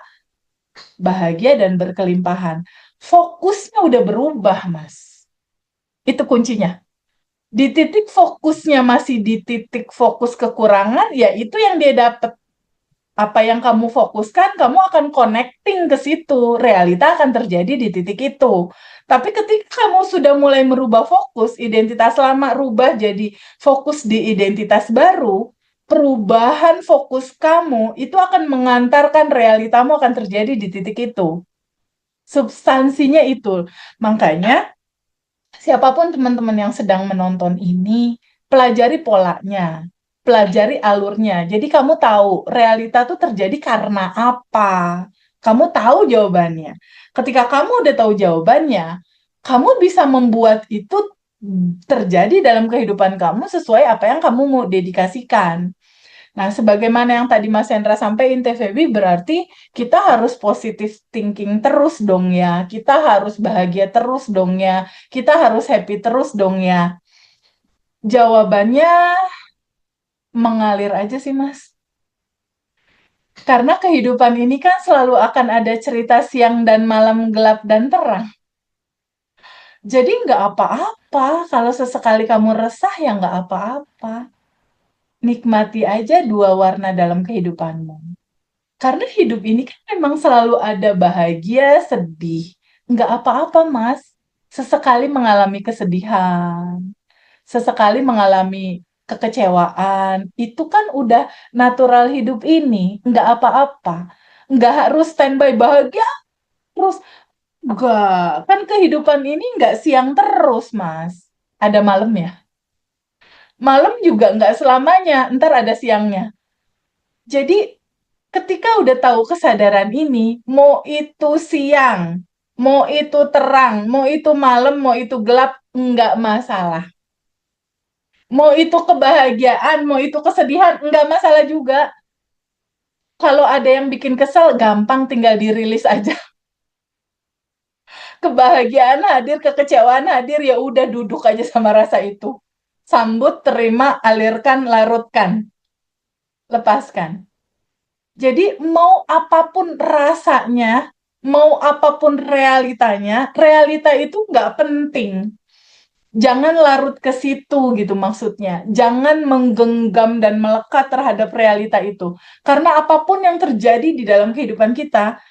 bahagia dan berkelimpahan. Fokusnya udah berubah, Mas. Itu kuncinya. Di titik fokusnya masih di titik fokus kekurangan, ya itu yang dia dapat. Apa yang kamu fokuskan, kamu akan connecting ke situ. Realita akan terjadi di titik itu. Tapi ketika kamu sudah mulai merubah fokus, identitas lama rubah jadi fokus di identitas baru, perubahan fokus kamu itu akan mengantarkan realitamu akan terjadi di titik itu. Substansinya itu. Makanya, siapapun teman-teman yang sedang menonton ini, pelajari polanya, pelajari alurnya. Jadi kamu tahu realita tuh terjadi karena apa. Kamu tahu jawabannya. Ketika kamu udah tahu jawabannya, kamu bisa membuat itu terjadi dalam kehidupan kamu sesuai apa yang kamu mau dedikasikan. Nah, sebagaimana yang tadi Mas Hendra sampaikan, TVB berarti kita harus positive thinking terus dong ya. Kita harus bahagia terus dong ya. Kita harus happy terus dong ya. Jawabannya mengalir aja sih, Mas. Karena kehidupan ini kan selalu akan ada cerita siang dan malam, gelap dan terang. Jadi nggak apa-apa. Kalau sesekali kamu resah, ya nggak apa-apa. Nikmati aja dua warna dalam kehidupanmu. Karena hidup ini kan memang selalu ada bahagia, sedih. Nggak apa-apa, Mas. Sesekali mengalami kesedihan, sesekali mengalami kekecewaan. Itu kan udah natural hidup ini. Nggak apa-apa. Nggak harus standby bahagia terus. Nggak. Kan kehidupan ini nggak siang terus, Mas. Ada malam ya. Malam juga nggak selamanya. Ntar ada siangnya. Jadi ketika udah tahu kesadaran ini, mau itu siang, mau itu terang, mau itu malam, mau itu gelap, enggak masalah. Mau itu kebahagiaan, mau itu kesedihan, enggak masalah juga. Kalau ada yang bikin kesel, gampang tinggal dirilis aja. Kebahagiaan hadir, kekecewaan hadir, ya udah duduk aja sama rasa itu. Sambut, terima, alirkan, larutkan, lepaskan. Jadi mau apapun rasanya, Mau apapun realitanya, realita itu nggak penting. Jangan larut ke situ gitu maksudnya. Jangan menggenggam dan melekat terhadap realita itu. Karena apapun yang terjadi di dalam kehidupan kita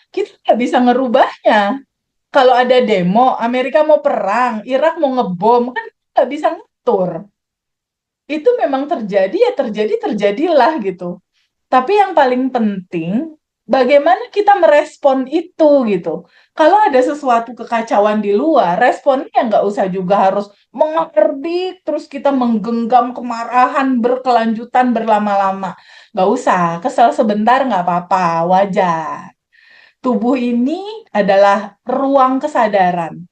nggak bisa ngerubahnya. Kalau ada demo, Amerika mau perang, Irak mau ngebom, kan nggak bisa ngatur. Itu memang terjadi, ya terjadi, terjadilah gitu. Tapi yang paling penting, bagaimana kita merespon itu gitu. Kalau ada sesuatu kekacauan di luar, responnya nggak usah juga harus mengerdik, terus kita menggenggam kemarahan berkelanjutan berlama-lama. Nggak usah, kesel sebentar nggak apa-apa, wajar. Tubuh ini adalah ruang kesadaran,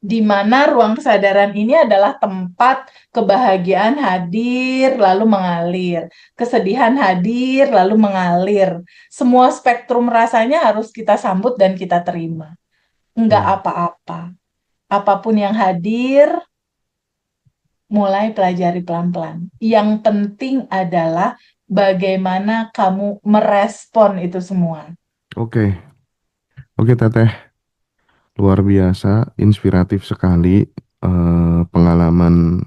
di mana ruang kesadaran ini adalah tempat kebahagiaan hadir lalu mengalir, kesedihan hadir lalu mengalir. Semua spektrum rasanya harus kita sambut dan kita terima. Enggak Hmm. apa-apa. Apapun yang hadir, mulai pelajari pelan-pelan. Yang penting adalah bagaimana kamu merespon itu semua. Oke, oke Teteh, luar biasa, inspiratif sekali pengalaman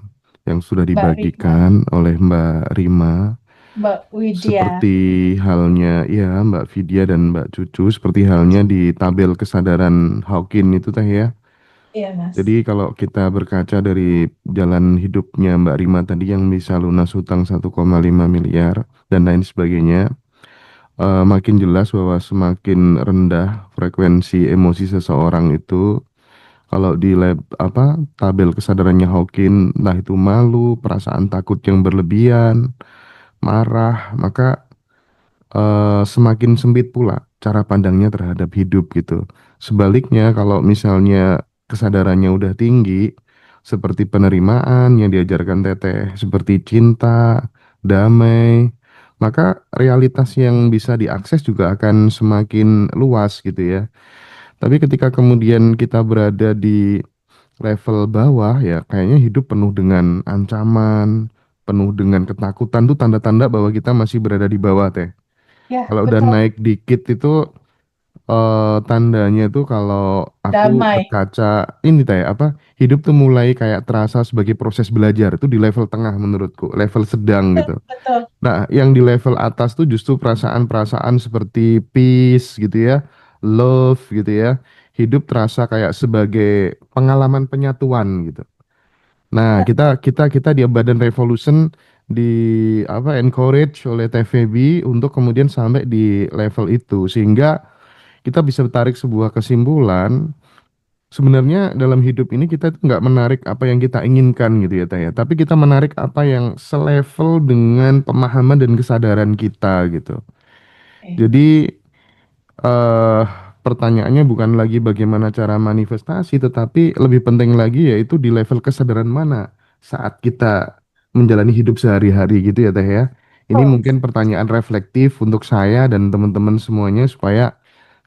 yang sudah Mbak Rima, dibagikan oleh Mbak Rima. Mbak Widya, Seperti halnya, ya Mbak Vidya dan Mbak Cucu, seperti halnya di tabel kesadaran Hawking itu Teh ya. iya Mas. Jadi kalau kita berkaca dari jalan hidupnya Mbak Rima tadi yang bisa lunas hutang 1,5 miliar dan lain sebagainya, makin jelas bahwa semakin rendah frekuensi emosi seseorang itu, kalau di lab apa tabel kesadarannya Hawking, entah itu malu, perasaan takut yang berlebihan, marah, maka semakin sempit pula cara pandangnya terhadap hidup gitu. Sebaliknya kalau misalnya kesadarannya udah tinggi, seperti penerimaan yang diajarkan Teteh, seperti cinta, damai, maka realitas yang bisa diakses juga akan semakin luas gitu ya. Tapi ketika kemudian kita berada di level bawah ya, kayaknya hidup penuh dengan ancaman, penuh dengan ketakutan tuh tanda-tanda bahwa kita masih berada di bawah Teh. Ya, Kalau udah betul. naik dikit itu tandanya tuh kalau aku Damai. berkaca ini teh apa hidup tuh mulai kayak terasa sebagai proses belajar itu di level tengah menurutku, level sedang Betul, gitu. betul. Nah, yang di level atas tuh justru perasaan-perasaan seperti peace gitu ya, love gitu ya. Hidup terasa kayak sebagai pengalaman penyatuan gitu. Nah, kita di Badan Revolution di apa encourage oleh TVB untuk kemudian sampai di level itu sehingga kita bisa tarik sebuah kesimpulan sebenarnya dalam hidup ini kita itu nggak menarik apa yang kita inginkan gitu ya Teh ya, tapi kita menarik apa yang selevel dengan pemahaman dan kesadaran kita gitu. Eh, Jadi eh pertanyaannya bukan lagi bagaimana cara manifestasi, tetapi lebih penting lagi yaitu di level kesadaran mana saat kita menjalani hidup sehari-hari gitu ya Teh ya. Ini Oh, mungkin pertanyaan reflektif untuk saya dan teman-teman semuanya supaya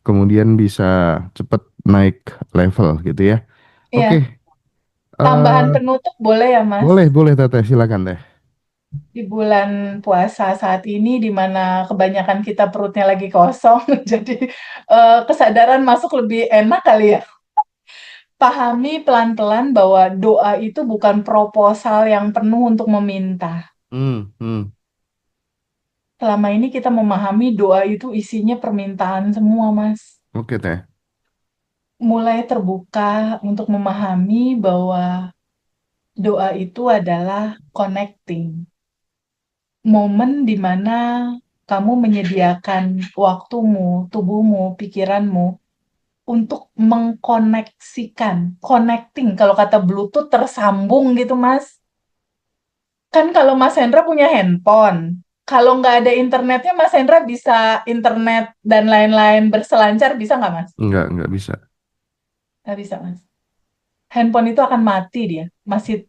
kemudian bisa cepat naik level gitu ya. iya. Oke, Tambahan eh penutup boleh ya, Mas? boleh boleh Teteh silakan Teh. Di bulan puasa saat ini, di mana kebanyakan kita perutnya lagi kosong, jadi kesadaran masuk lebih enak kali ya. Pahami pelan-pelan bahwa doa itu bukan proposal yang penuh untuk meminta. Hmm, hmm. Selama ini kita memahami doa itu isinya permintaan semua, Mas. Oke Teh. Mulai terbuka untuk memahami bahwa doa itu adalah connecting. Momen di mana kamu menyediakan waktumu, tubuhmu, pikiranmu untuk mengkoneksikan, connecting. Kalau kata Bluetooth tersambung gitu, Mas. Kan kalau Mas Hendra punya handphone, kalau nggak ada internetnya, Mas Hendra bisa internet dan lain-lain berselancar, bisa nggak, Mas? Nggak bisa. Nggak bisa, Mas. Handphone itu akan mati dia.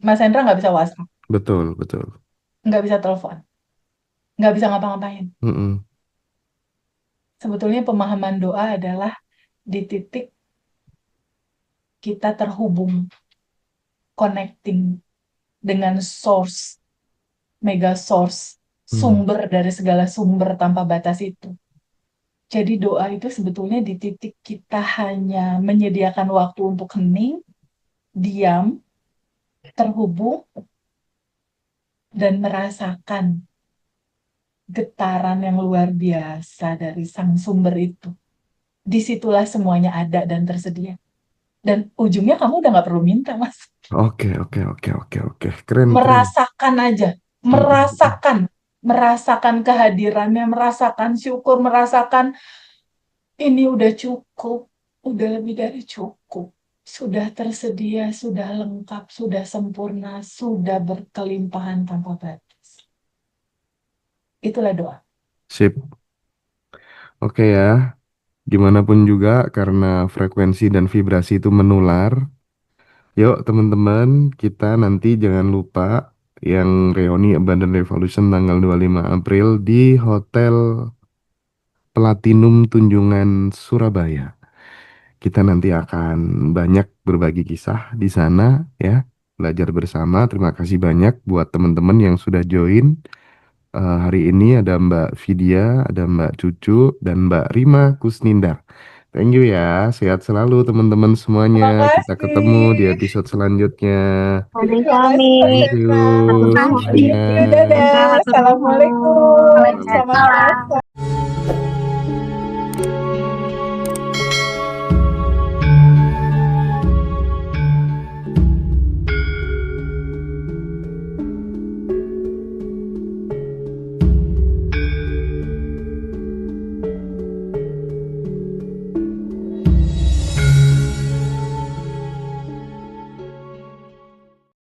Mas Hendra nggak bisa WhatsApp, Betul, betul. nggak bisa telepon, nggak bisa ngapa-ngapain. Mm-mm. Sebetulnya pemahaman doa adalah di titik kita terhubung, connecting dengan source, mega source, Hmm. sumber dari segala sumber tanpa batas itu. Jadi doa itu sebetulnya di titik kita hanya menyediakan waktu untuk hening, diam, terhubung, dan merasakan getaran yang luar biasa dari sang sumber itu. Disitulah semuanya ada dan tersedia. Dan ujungnya kamu udah nggak perlu minta, Mas. Oke, oke, oke, oke, oke. Keren, keren. Merasakan aja, merasakan kehadirannya, merasakan syukur, merasakan ini udah cukup, udah lebih dari cukup. Sudah tersedia, sudah lengkap, sudah sempurna, sudah berkelimpahan tanpa batas. Itulah doa. Sip. Oke ya. Gimana pun juga karena frekuensi dan vibrasi itu menular. Yuk teman-teman, kita nanti jangan lupa yang reuni Abundant Revolution tanggal 25 April di Hotel Platinum Tunjungan Surabaya. Kita nanti akan banyak berbagi kisah di sana ya, belajar bersama. Terima kasih banyak buat teman-teman yang sudah join. Hari ini ada Mbak Vidya, ada Mbak Cucu, dan Mbak Rima Kusnindar. Thank you ya, sehat selalu teman-teman semuanya. Terima Kita ketemu di kasih. episode selanjutnya. Dari Terima kami. kasih, Mas Thank you Rina. Satu semuanya. Thank you, dadah. Satu Assalamualaikum. Selamat Waalaikumsalam. puasa.